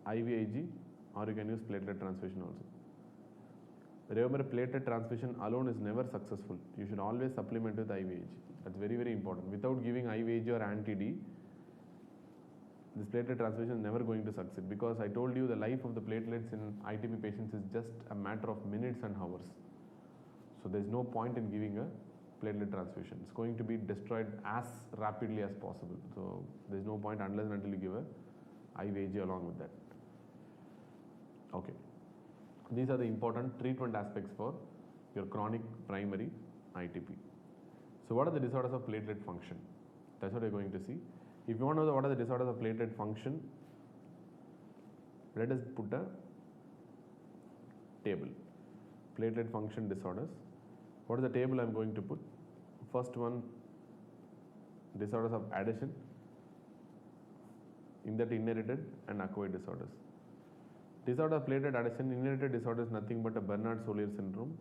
IVIG, or you can use platelet transfusion also. Remember, platelet transfusion alone is never successful. You should always supplement with IVIG. That's very, very important. Without giving IVIG or anti-D, this platelet transfusion is never going to succeed, because I told you the life of the platelets in ITP patients is just a matter of minutes and hours. So there's no point in giving a platelet transfusion. It's going to be destroyed as rapidly as possible. So there's no point unless and until you give a IVIG along with that. Okay. These are the important treatment aspects for your chronic primary ITP. So what are the disorders of platelet function? That's what we're going to see. If you want to know what are the disorders of platelet function, let us put a table. Platelet function disorders. What is the table I'm going to put? First one, disorders of adhesion, in that inherited and acquired disorders. Disorder of platelet adhesion, inherited disorder is nothing but a Bernard-Solier syndrome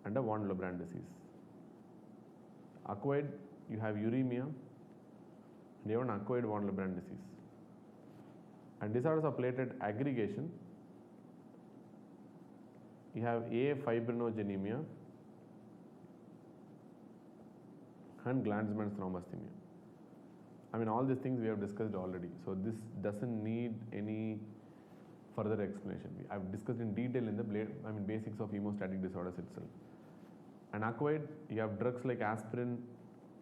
and a von Willebrand disease. Acquired, you have uremia and even acquired von Willebrand disease. And disorders of platelet aggregation, you have A fibrinogenemia and Glanzmann's thrombasthemia. I mean, all these things we have discussed already. So this doesn't need any further explanation. I've discussed in detail in the basics of hemostatic disorders itself. And acquired, you have drugs like aspirin,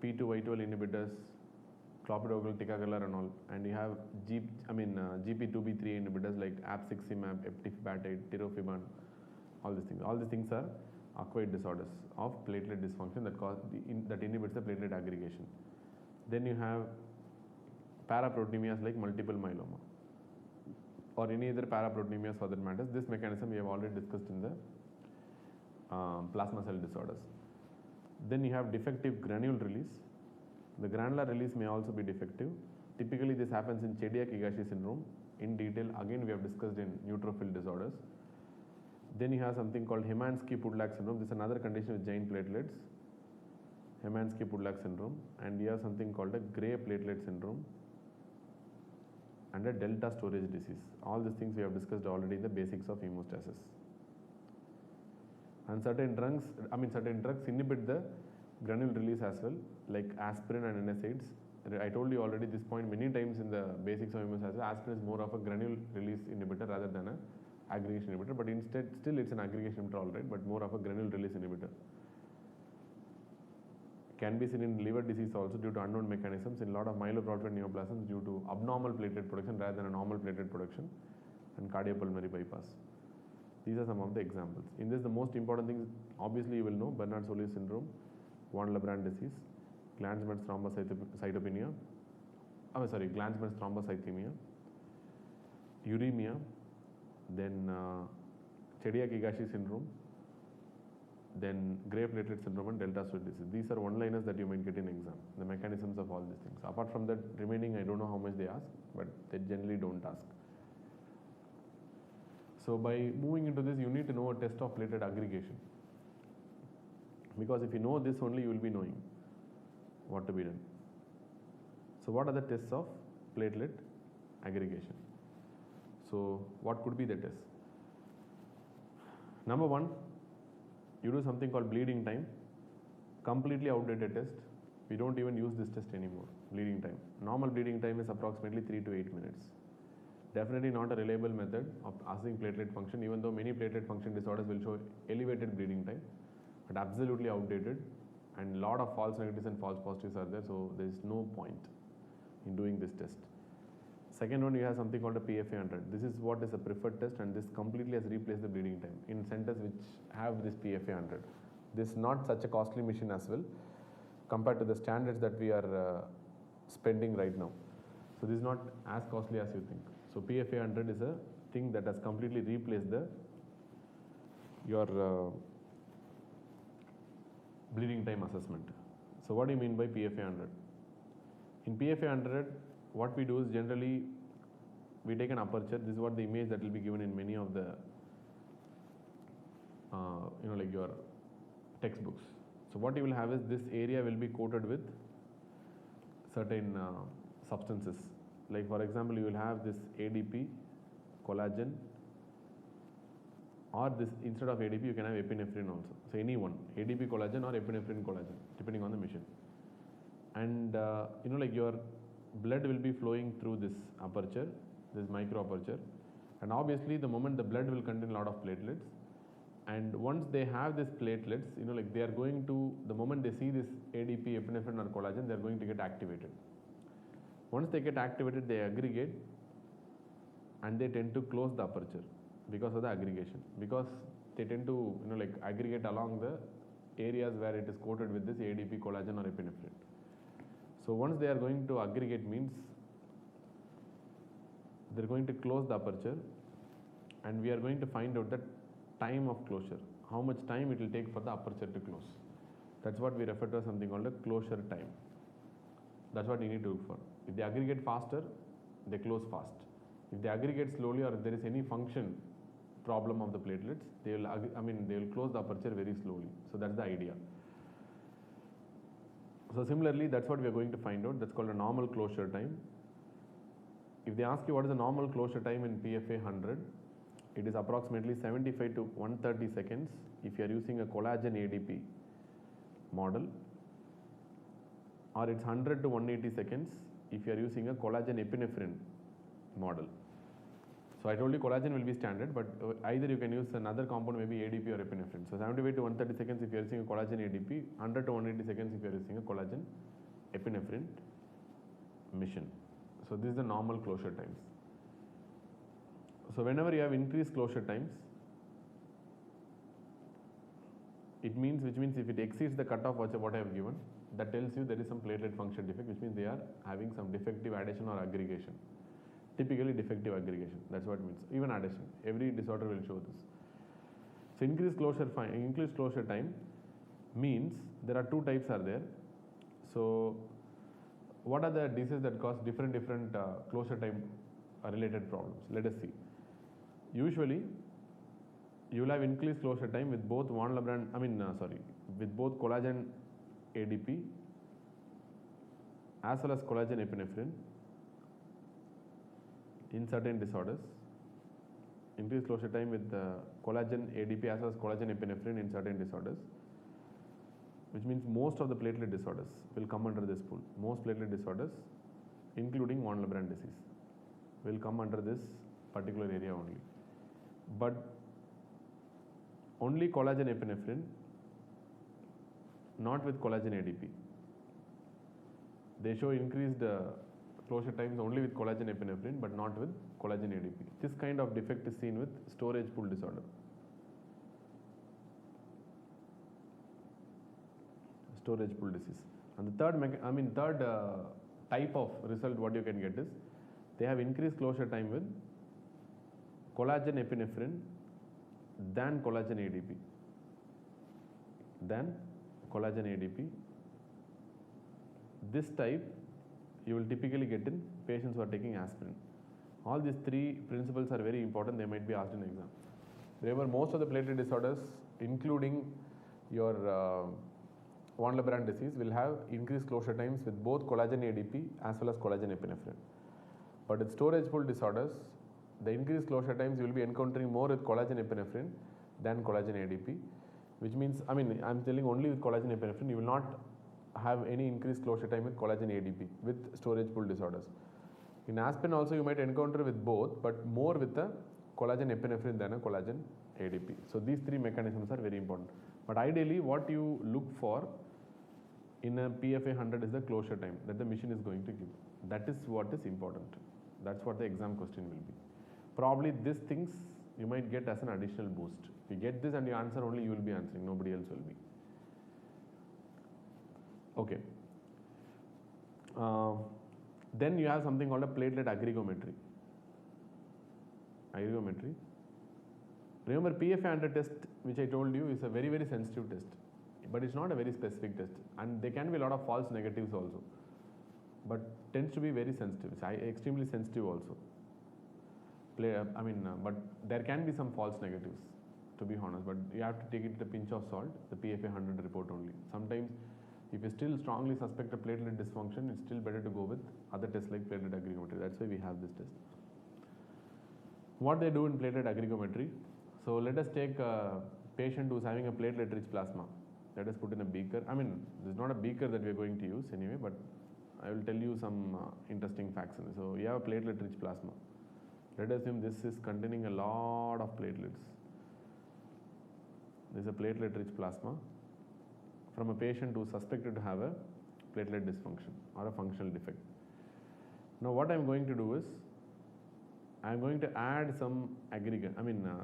P2Y12 inhibitors, clopidogrel, ticagrelor and all. And you have GP2B3 inhibitors like abciximab, eptifibatide, tirofiban, all these things. All these things are acquired disorders of platelet dysfunction that inhibits the platelet aggregation. Then you have paraproteinemias like multiple myeloma, or any other paraproteinemias for that matter. This mechanism we have already discussed in the plasma cell disorders. Then you have defective granule release. The granular release may also be defective. Typically this happens in Chediak-Higashi syndrome. In detail, again we have discussed in neutrophil disorders. Then you have something called Hemansky-Pudlak syndrome. This is another condition with giant platelets. Hemansky-Pudlak syndrome. And you have something called a gray platelet syndrome and a delta storage disease. All these things we have discussed already in the basics of hemostasis. And certain drugs inhibit the granule release as well, like aspirin and NSAIDs. I told you already this point many times in the basics of hemostasis. Aspirin is more of a granule release inhibitor rather than an aggregation inhibitor, but instead still it's an aggregation inhibitor, all right, but more of a granule release inhibitor. Can be seen in liver disease also due to unknown mechanisms, in a lot of myeloproliferative neoplasms due to abnormal platelet production rather than a normal platelet production, and cardiopulmonary bypass. These are some of the examples. In this, the most important things, obviously you will know, Bernard-Solier syndrome, von Willebrand disease, Glanzmann's thrombocytopenia, Glanzmann's thrombocythemia, uremia, then Chediak-Higashi syndrome, then gray platelet syndrome and delta storage disease. These are one-liners that you might get in exam, the mechanisms of all these things. Apart from that, remaining, I don't know how much they ask, but they generally don't ask. So by moving into this, you need to know a test of platelet aggregation. Because if you know this only, you will be knowing what to be done. So what are the tests of platelet aggregation? So what could be the test? Number one, you do something called bleeding time, completely outdated test. We don't even use this test anymore, bleeding time. Normal bleeding time is approximately 3 to 8 minutes. Definitely not a reliable method of assessing platelet function, even though many platelet function disorders will show elevated bleeding time, but absolutely outdated, and lot of false negatives and false positives are there, so there is no point in doing this test. Second one, you have something called a PFA 100. This is what is a preferred test, and this completely has replaced the bleeding time in centers which have this PFA 100. This is not such a costly machine as well compared to the standards that we are spending right now. So this is not as costly as you think. So PFA 100 is a thing that has completely replaced your bleeding time assessment. So what do you mean by PFA 100? In PFA 100, what we do is generally we take an aperture. This is what the image that will be given in many of the like your textbooks. So what you will have is this area will be coated with certain substances. Like for example, you will have this ADP, collagen, or this instead of ADP you can have epinephrine also. So any one, ADP collagen or epinephrine collagen, depending on the machine. And like your blood will be flowing through this aperture, this micro aperture, and obviously the moment the blood will contain a lot of platelets, and once they have these platelets, like they are going to, the moment they see this ADP, epinephrine or collagen, they are going to get activated. Once they get activated, they aggregate and they tend to close the aperture because of the aggregation, because they tend to like aggregate along the areas where it is coated with this ADP, collagen or epinephrine. So once they are going to aggregate means they are going to close the aperture, and we are going to find out the time of closure, how much time it will take for the aperture to close. That's what we refer to as something called a closure time. That's what you need to look for. If they aggregate faster, they close fast. If they aggregate slowly, or if there is any function problem of the platelets, they will close the aperture very slowly. So that's the idea. So similarly, that's what we are going to find out. That's called a normal closure time. If they ask you what is the normal closure time in PFA 100, it is approximately 75 to 130 seconds if you are using a collagen ADP model, or it's 100 to 180 seconds if you are using a collagen epinephrine model. So I told you collagen will be standard, but either you can use another compound, maybe ADP or epinephrine. So 75 to 130 seconds if you are using a collagen ADP, 100 to 180 seconds if you are using a collagen epinephrine mission. So this is the normal closure times. So whenever you have increased closure times, which means if it exceeds the cutoff what I have given, that tells you there is some platelet function defect, which means they are having some defective adhesion or aggregation. Typically defective aggregation, that's what it means. Even adhesion, every disorder will show this. So increased closure time means there are two types are there. So what are the diseases that cause different closure time related problems? Let us see. Usually you will have increased closure time with both with both collagen ADP as well as collagen epinephrine in certain disorders. Increased closure time with collagen ADP as well as collagen epinephrine in certain disorders, which means most of the platelet disorders will come under this pool. Most platelet disorders, including von Willebrand disease, will come under this particular area only. But only collagen epinephrine, not with collagen ADP. They show increased closure times only with collagen epinephrine, but not with collagen ADP. This kind of defect is seen with storage pool disorder. Storage pool disease. And the third type of result what you can get is they have increased closure time with collagen epinephrine than collagen ADP. This type you will typically get in patients who are taking aspirin. All these three principles are very important. They might be asked in exam. Remember, most of the platelet disorders, including your von Willebrand disease, will have increased closure times with both collagen ADP as well as collagen epinephrine. But with storage pool disorders, the increased closure times you will be encountering more with collagen epinephrine than collagen ADP. which means, I mean, I'm telling only with collagen epinephrine, you will not have any increased closure time with collagen ADP with storage pool disorders. In aspirin also you might encounter with both, but more with the collagen epinephrine than a collagen ADP. So these three mechanisms are very important. But ideally what you look for in a PFA 100 is the closure time that the machine is going to give. That is what is important. That's what the exam question will be. Probably these things you might get as an additional boost. If you get this and you answer, only you will be answering, nobody else will be. Okay. Then you have something called a platelet aggregometry. Remember PFA 100 test, which I told you, is a very, very sensitive test, but it's not a very specific test, and there can be a lot of false negatives also, but tends to be very sensitive. It's extremely sensitive also. But there can be some false negatives, to be honest, but you have to take it with a pinch of salt, the PFA 100 report only. Sometimes if you still strongly suspect a platelet dysfunction, it's still better to go with other tests like platelet aggregometry. That's why we have this test. What they do in platelet aggregometry, so let us take a patient who is having a platelet rich plasma. Let us put in a beaker. I mean, this is not a beaker that we are going to use anyway, but I will tell you some interesting facts in this. So you have a platelet rich plasma. Let us assume this is containing a lot of platelets. This is a platelet rich plasma from a patient who is suspected to have a platelet dysfunction or a functional defect. Now what I am going to do is, I am going to add some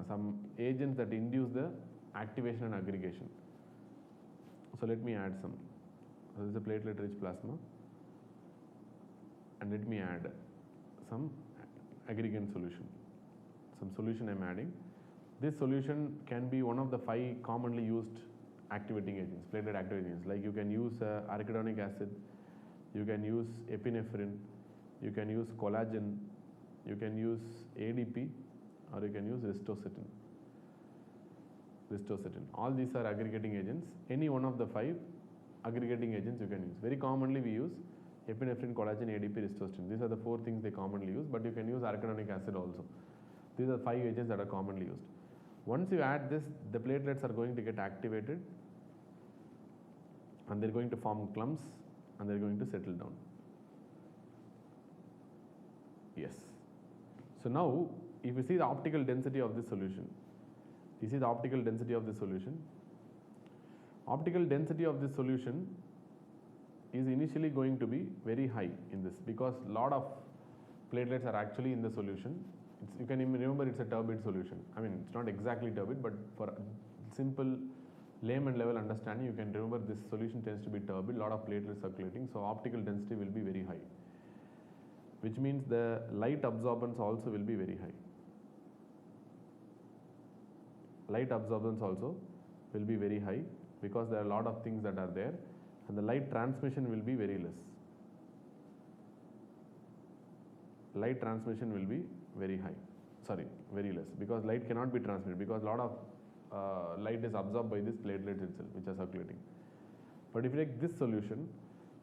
some agents that induce the activation and aggregation. So let me add some. So this is a platelet rich plasma, and let me add some aggregant solution. Some solution I am adding. This solution can be one of the 5 commonly used activating agents, platelet activating agents. Like you can use arachidonic acid, you can use epinephrine, you can use collagen, you can use ADP, or you can use ristocetin. All these are aggregating agents. Any one of the 5 aggregating agents you can use. Very commonly we use epinephrine, collagen, ADP, ristocetin. These are the 4 things they commonly use, but you can use arachidonic acid also. These are 5 agents that are commonly used. Once you add this, the platelets are going to get activated, and they're going to form clumps, and they're going to settle down. Yes. So now, if you see the optical density of this solution, optical density of this solution is initially going to be very high in this, because a lot of platelets are actually in the solution. You can remember it's a turbid solution. I mean, it's not exactly turbid, but for simple layman level understanding, you can remember this solution tends to be turbid, a lot of platelets circulating, so optical density will be very high, which means the light absorbance also will be very high. Because there are a lot of things that are there, and the light transmission will be very less. Very less, because light cannot be transmitted, because a lot of light is absorbed by these platelets itself, which are circulating. But if you take this solution,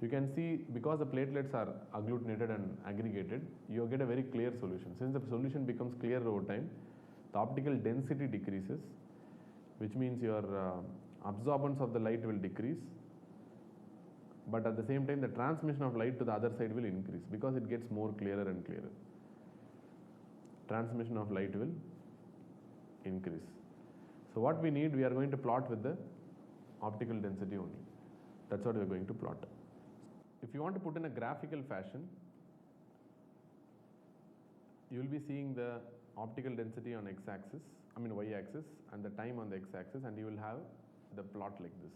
you can see, because the platelets are agglutinated and aggregated, you get a very clear solution. Since the solution becomes clear over time, the optical density decreases, which means your absorbance of the light will decrease, but at the same time the transmission of light to the other side will increase, because it gets more clearer and clearer. Transmission of light will increase. So what we need, we are going to plot with the optical density only. That's what we are going to plot. If you want to put in a graphical fashion, you will be seeing the optical density on y-axis, and the time on the x-axis, and you will have the plot like this.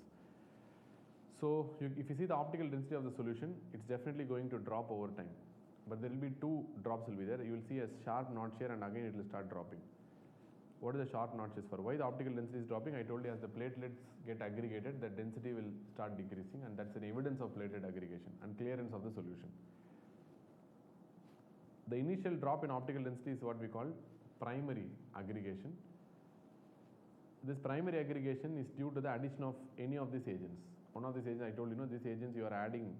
So if you see the optical density of the solution, it's definitely going to drop over time, but there will be 2 drops will be there. You will see a sharp notch here, and again it will start dropping. What is the sharp notches for? Why the optical density is dropping? I told you, as the platelets get aggregated, the density will start decreasing, and that's an evidence of platelet aggregation and clearance of the solution. The initial drop in optical density is what we call primary aggregation. This primary aggregation is due to the addition of any of these agents. One of these agents, I told you, these agents you are adding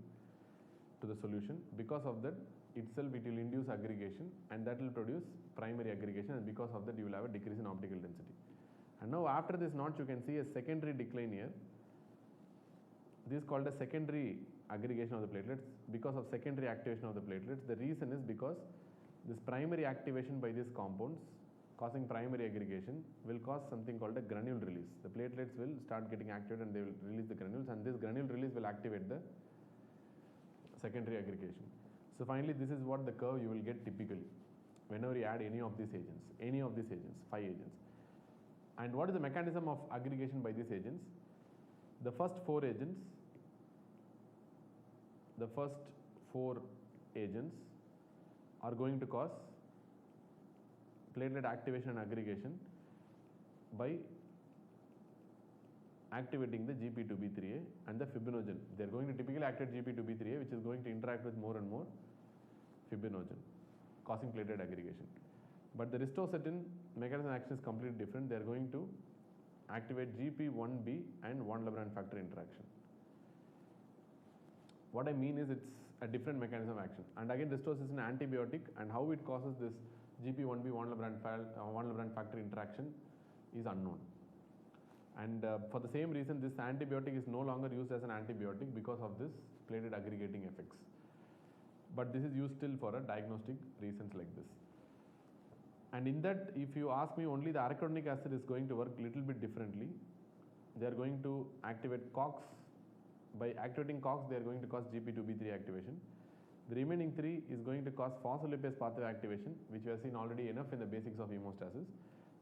to the solution. Because of that itself, it will induce aggregation, and that will produce primary aggregation, and because of that you will have a decrease in optical density. And Now after this notch you can see a secondary decline here. This is called a secondary aggregation of the platelets because of secondary activation of the platelets. The reason is because this primary activation by these compounds causing primary aggregation will cause something called a granule release. The platelets will start getting activated and they will release the granules, and this granule release will activate the secondary aggregation. So finally this is what the curve you will get typically whenever you add any of these agents, 5 agents. And what is the mechanism of aggregation by these agents? The first 4 agents are going to cause platelet activation and aggregation by activating the GP2B3A and the fibrinogen. They are going to typically activate GP2B3A, which is going to interact with more and more fibrinogen, causing platelet aggregation. But the ristocetin mechanism of action is completely different. They are going to activate GP1B and von Willebrand factor interaction. What I mean is it's a different mechanism of action. And again, ristocetin is an antibiotic, and how it causes this GP1B von Willebrand factor interaction is unknown. And for the same reason, this antibiotic is no longer used as an antibiotic because of this platelet aggregating effects. But this is used still for a diagnostic reasons like this. And in that, if you ask me, only the arachidonic acid is going to work little bit differently. They are going to activate COX. By activating COX, they are going to cause GP2B3 activation. The remaining 3 is going to cause phospholipase pathway activation, which we have seen already enough in the basics of hemostasis.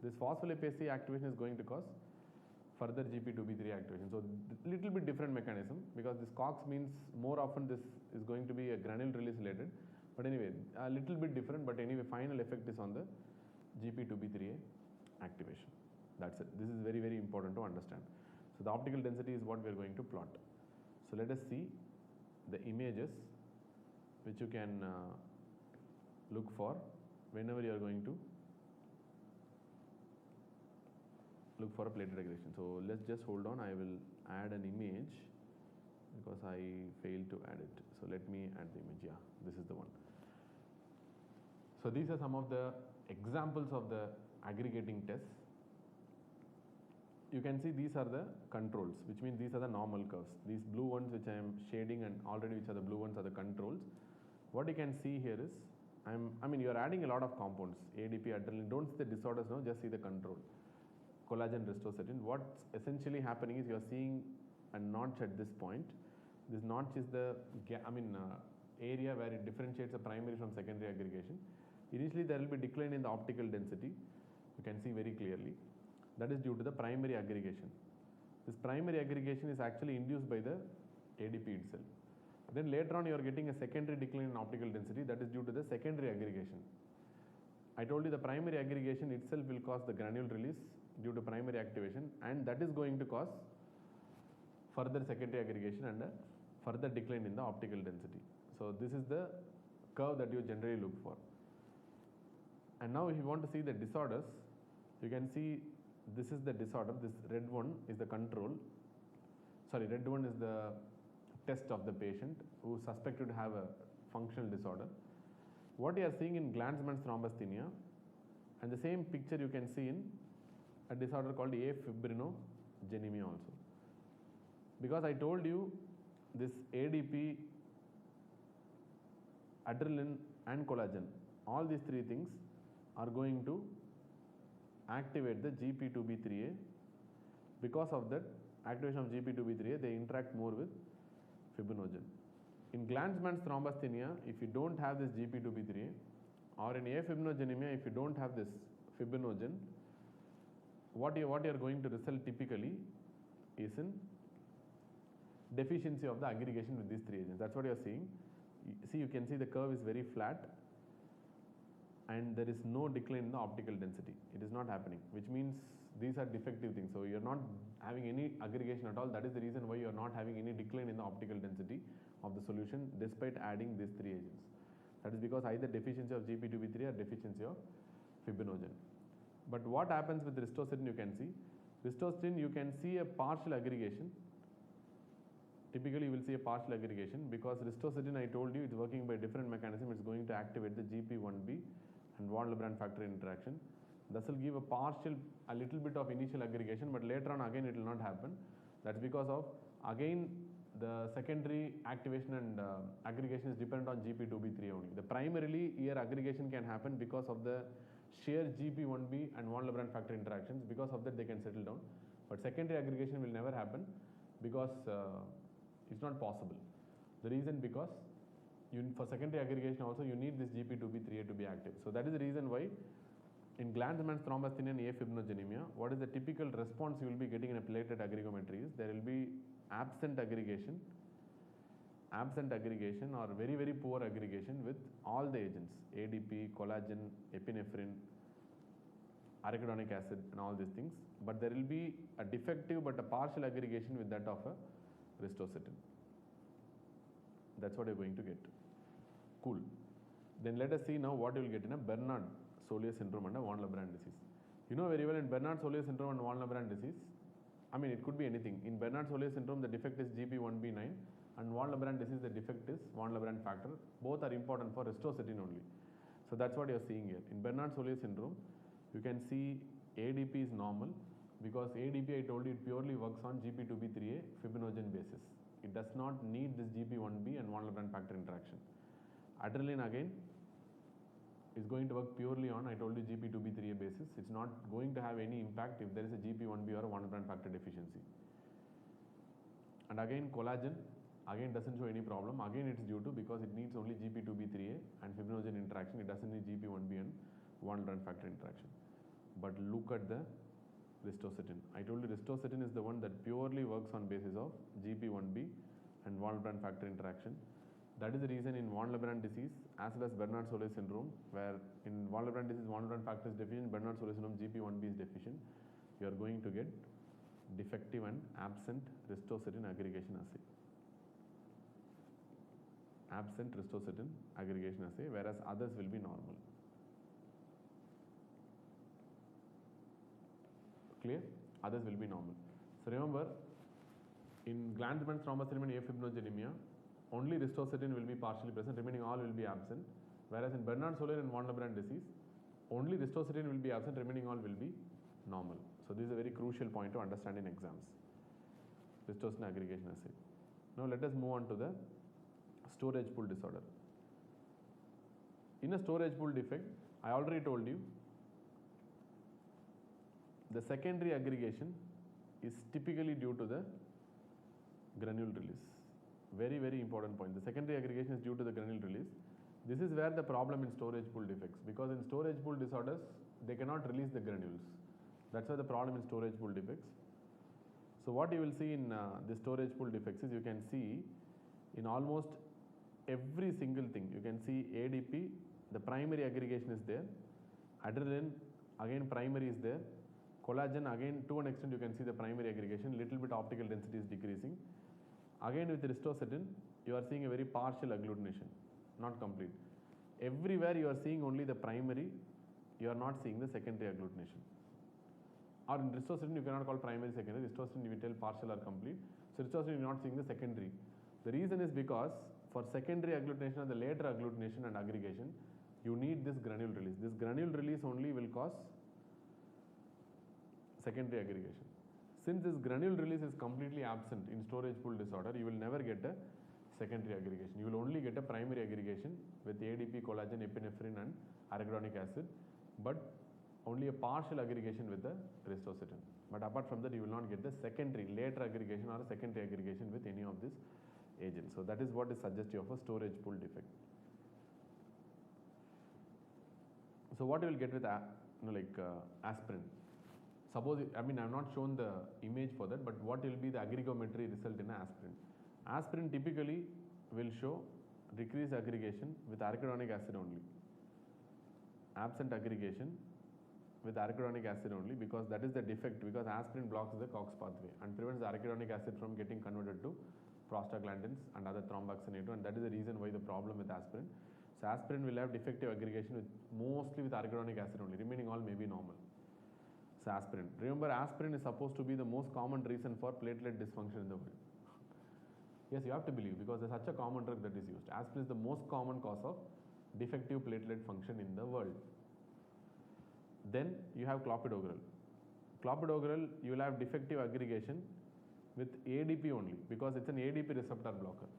This phospholipase C activation is going to cause further GP2B3 activation. So little bit different mechanism, because this COX means more often this is going to be a granule release related. But anyway, a little bit different, but anyway, final effect is on the GP2B3A activation. That's it. This is very, very important to understand. So the optical density is what we are going to plot. So let us see the images which you can look for whenever you are going to look for a platelet aggregation. So let's just hold on. I will add an image because I failed to add it. So let me add the image. Yeah, this is the one. So these are some of the examples of the aggregating tests. You can see these are the controls, which means these are the normal curves. These blue ones which I am shading, and already which are the blue ones are the controls. What you can see here is, you are adding a lot of compounds, ADP, adrenaline. Don't see the disorders now, just see the control. Collagen, ristocetin. What's essentially happening is you are seeing a notch at this point. This notch is the area where it differentiates the primary from secondary aggregation. Initially there will be decline in the optical density. You can see very clearly. That is due to the primary aggregation. This primary aggregation is actually induced by the ADP itself. Then later on you are getting a secondary decline in optical density. That is due to the secondary aggregation. I told you the primary aggregation itself will cause the granule release due to primary activation, and that is going to cause further secondary aggregation and a further decline in the optical density. So this is the curve that you generally look for. And now if you want to see the disorders, you can see this is the disorder. This red one is the control. Red one is the test of the patient who is suspected to have a functional disorder. What you are seeing in Glanzmann's thrombasthenia, and the same picture you can see in a disorder called afibrinogenemia also. Because I told you this ADP, adrenaline and collagen, all these 3 things are going to activate the GP2B3A. Because of that activation of GP2B3A, they interact more with fibrinogen. In Glanzmann's thrombasthenia, if you don't have this GP2B3A, or in afibrinogenemia, if you don't have this fibrinogen, what you are going to result typically is in deficiency of the aggregation with these 3 agents. That's what you are seeing. See, you can see the curve is very flat, and there is no decline in the optical density. It is not happening, which means these are defective things. So you are not having any aggregation at all. That is the reason why you are not having any decline in the optical density of the solution despite adding these 3 agents. That is because either deficiency of GP2B3 or deficiency of fibrinogen. But what happens with ristocetin, you can see. Ristocetin, you can see a partial aggregation. Typically you will see a partial aggregation because ristocetin, I told you, it's working by different mechanism. It's going to activate the GP1B and von Willebrand factor interaction. This will give a little bit of initial aggregation, but later on again it will not happen. That's because of, again, the secondary activation and aggregation is dependent on GP2B3 only. The primarily here aggregation can happen because of the sheer GP1B and von Lebrun factor interactions. Because of that they can settle down, but secondary aggregation will never happen because it's not possible. The reason because for secondary aggregation also you need this GP2B3A to be active. So that is the reason why in Glanzmann's thrombasthenia and afibrinogenemia, what is the typical response you will be getting in a platelet aggregometry is there will be absent aggregation or very, very poor aggregation with all the agents, ADP, collagen, epinephrine, arachidonic acid and all these things, but there will be a defective but a partial aggregation with that of a ristocetin. That's what you're going to get. Cool. Then let us see now what you will get in a Bernard-Soulier syndrome and a von Lebrun disease. You know very well in Bernard-Soulier syndrome and von Lebrun disease, I mean it could be anything. In Bernard-Soulier syndrome the defect is GP1B9 and von Lebrun disease the defect is von Lebrun factor. Both are important for ristocetin only. So that's what you are seeing here. In Bernard-Soulier syndrome you can see ADP is normal because ADP I told you it purely works on GP2B3A fibrinogen basis. It does not need this GP1B and von Lebrun factor interaction. Adrenaline again is going to work purely on, I told you, GP2B3A basis. It's not going to have any impact if there is a GP1B or a von Lebrun factor deficiency. And again collagen again doesn't show any problem. Again it's due to because it needs only GP2B3A and fibrinogen interaction. It doesn't need GP1B and von Lebrun factor interaction. But look at the ristocetin. I told you ristocetin is the one that purely works on basis of GP1B and von Lebrun factor interaction. That is the reason in von Lebrun disease as well as Bernard-Soulier syndrome, where in von Lebrun disease von Lebrun factor is deficient, Bernard-Soulier syndrome GP1B is deficient, you are going to get defective and absent ristocetin aggregation assay. Absent ristocetin aggregation assay, whereas others will be normal. Clear? Others will be normal. So remember, in Glanzmann's thrombasthenia and afibrinogenemia, only ristocetin will be partially present, remaining all will be absent. Whereas in Bernard-Soulier and von Lebrun disease, only ristocetin will be absent, remaining all will be normal. So this is a very crucial point to understand in exams. Ristocetin aggregation assay. Now let us move on to the storage pool disorder. In a storage pool defect, I already told you, the secondary aggregation is typically due to the granule release. Very, very important point. The secondary aggregation is due to the granule release. This is where the problem in storage pool defects, because in storage pool disorders, they cannot release the granules. That's why the problem in storage pool defects. So what you will see in the storage pool defects is you can see in almost every single thing, you can see ADP, the primary aggregation is there, adrenaline, again primary is there, collagen, again to an extent you can see the primary aggregation, little bit optical density is decreasing. Again with ristocetin, you are seeing a very partial agglutination, not complete. Everywhere you are seeing only the primary, you are not seeing the secondary agglutination. Or in ristocetin you cannot call primary secondary, ristocetin you will tell partial or complete. So ristocetin you are not seeing the secondary. The reason is because for secondary agglutination or the later agglutination and aggregation, you need this granule release. This granule release only will cause secondary aggregation. Since this granule release is completely absent in storage pool disorder, you will never get a secondary aggregation. You will only get a primary aggregation with ADP, collagen, epinephrine and arachidonic acid, but only a partial aggregation with the ristocetin. But apart from that, you will not get the secondary, later aggregation or secondary aggregation with any of these agents. So that is what is suggestive of a storage pool defect. So what you will get with aspirin? Suppose, I mean I have not shown the image for that, but what will be the aggregometry result in aspirin? Aspirin typically will show decreased aggregation with arachidonic acid only. Absent aggregation with arachidonic acid only, because that is the defect, because aspirin blocks the COX pathway and prevents the arachidonic acid from getting converted to prostaglandins and other thromboxane A2, and that is the reason why the problem with aspirin. So aspirin will have defective aggregation with mostly with arachidonic acid only, remaining all may be normal. So aspirin. Remember, aspirin is supposed to be the most common reason for platelet dysfunction in the world. Yes, you have to believe, because there's such a common drug that is used. Aspirin is the most common cause of defective platelet function in the world. Then you have clopidogrel. Clopidogrel, you will have defective aggregation with ADP only because it's an ADP receptor blocker.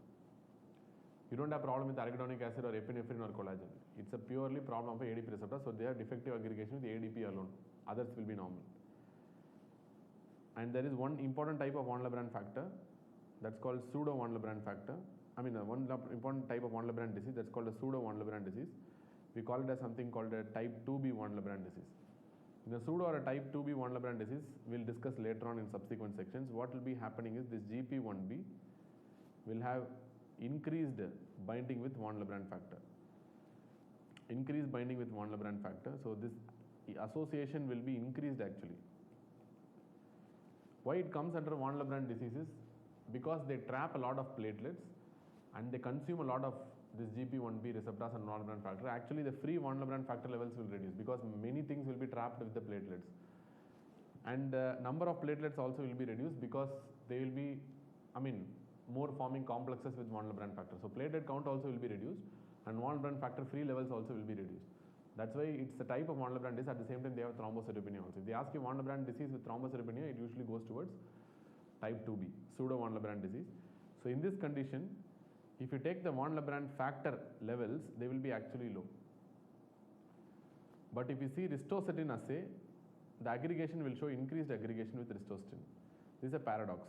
You don't have problem with arachidonic acid or epinephrine or collagen. It's a purely problem of ADP receptor, so they have defective aggregation with ADP alone. Others will be normal. And there is one important type of von Willebrand factor that's called pseudo von Willebrand factor. One important type of von Willebrand disease that's called a pseudo von Willebrand disease. We call it as something called a type 2B von Willebrand disease. In a pseudo or a type 2B von Willebrand disease, we'll discuss later on in subsequent sections. What will be happening is this GP1B will have increased binding with von Willebrand factor. Increased binding with von Willebrand factor. So this association will be increased actually. Why it comes under von Willebrand diseases? Because they trap a lot of platelets and they consume a lot of this GP1B receptors and von Willebrand factor. Actually, the free von Willebrand factor levels will reduce because many things will be trapped with the platelets. And the number of platelets also will be reduced because they will be, more forming complexes with von Willebrand factor. So platelet count also will be reduced and von Willebrand factor free levels also will be reduced. That's why it's a type of von Willebrand disease. At the same time, they have thrombocytopenia also. If they ask you von Willebrand disease with thrombocytopenia, it usually goes towards type 2B, pseudo von Willebrand disease. So in this condition, if you take the von Willebrand factor levels, they will be actually low. But if you see ristocetin assay, the aggregation will show increased aggregation with ristocetin. This is a paradox.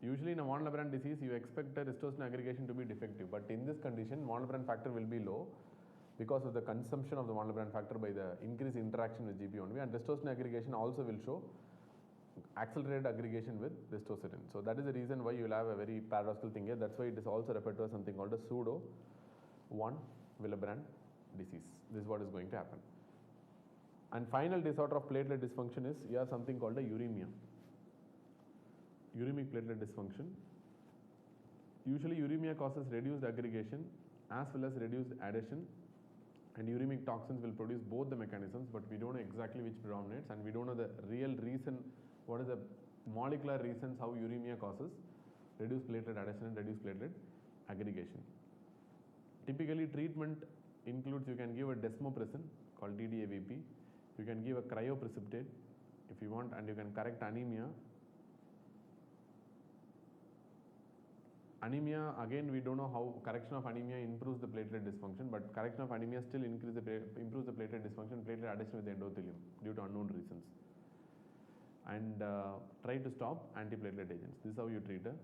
Usually in a von Willebrand disease, you expect the ristocetin aggregation to be defective, but in this condition, von Willebrand factor will be low because of the consumption of the von Willebrand factor by the increased interaction with GP1B, and ristocetin aggregation also will show accelerated aggregation with ristocetin. So that is the reason why you will have a very paradoxical thing here. That's why it is also referred to as something called a pseudo von Willebrand disease. This is what is going to happen. And final disorder of platelet dysfunction is you have something called a uremia. Uremic platelet dysfunction. Usually uremia causes reduced aggregation as well as reduced adhesion, and uremic toxins will produce both the mechanisms, but we don't know exactly which predominates and we don't know the real reason, what is the molecular reasons how uremia causes reduced platelet adhesion and reduced platelet aggregation. Typically treatment includes, you can give a desmopressin called DDAVP, you can give a cryoprecipitate if you want, and you can correct anemia. Anemia, again, we don't know how correction of anemia improves the platelet dysfunction, but correction of anemia still improves the platelet dysfunction, platelet adhesion with the endothelium due to unknown reasons. And try to stop antiplatelet agents. This is how you treat a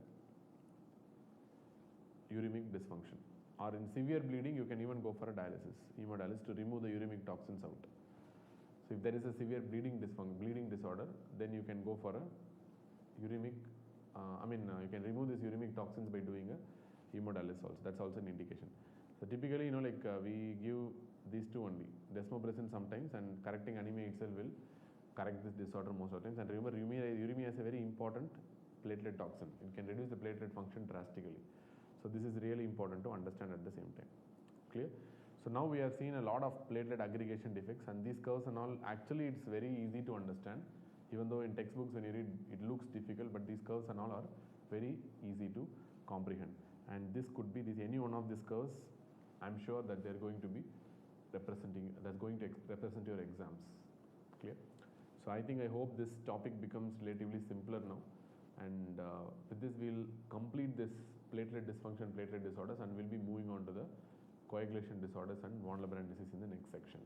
uremic dysfunction. Or in severe bleeding, you can even go for a dialysis, hemodialysis, to remove the uremic toxins out. So if there is a severe bleeding disorder, then you can go for a uremic you can remove these uremic toxins by doing a hemodialysis also. That's also an indication. So typically, we give these two only, desmopressin sometimes, and correcting anemia itself will correct this disorder most of the times. And remember, uremia is a very important platelet toxin. It can reduce the platelet function drastically. So this is really important to understand at the same time. Clear? So now we have seen a lot of platelet aggregation defects, and these curves and all, actually it's very easy to understand. Even though in textbooks when you read, it looks difficult, but these curves and all are very easy to comprehend. And this could be any one of these curves. I'm sure that they're going to be that's going to represent your exams. Clear? So I hope this topic becomes relatively simpler now. And with this, we'll complete this platelet dysfunction, platelet disorders, and we'll be moving on to the coagulation disorders and von Willebrand disease in the next section.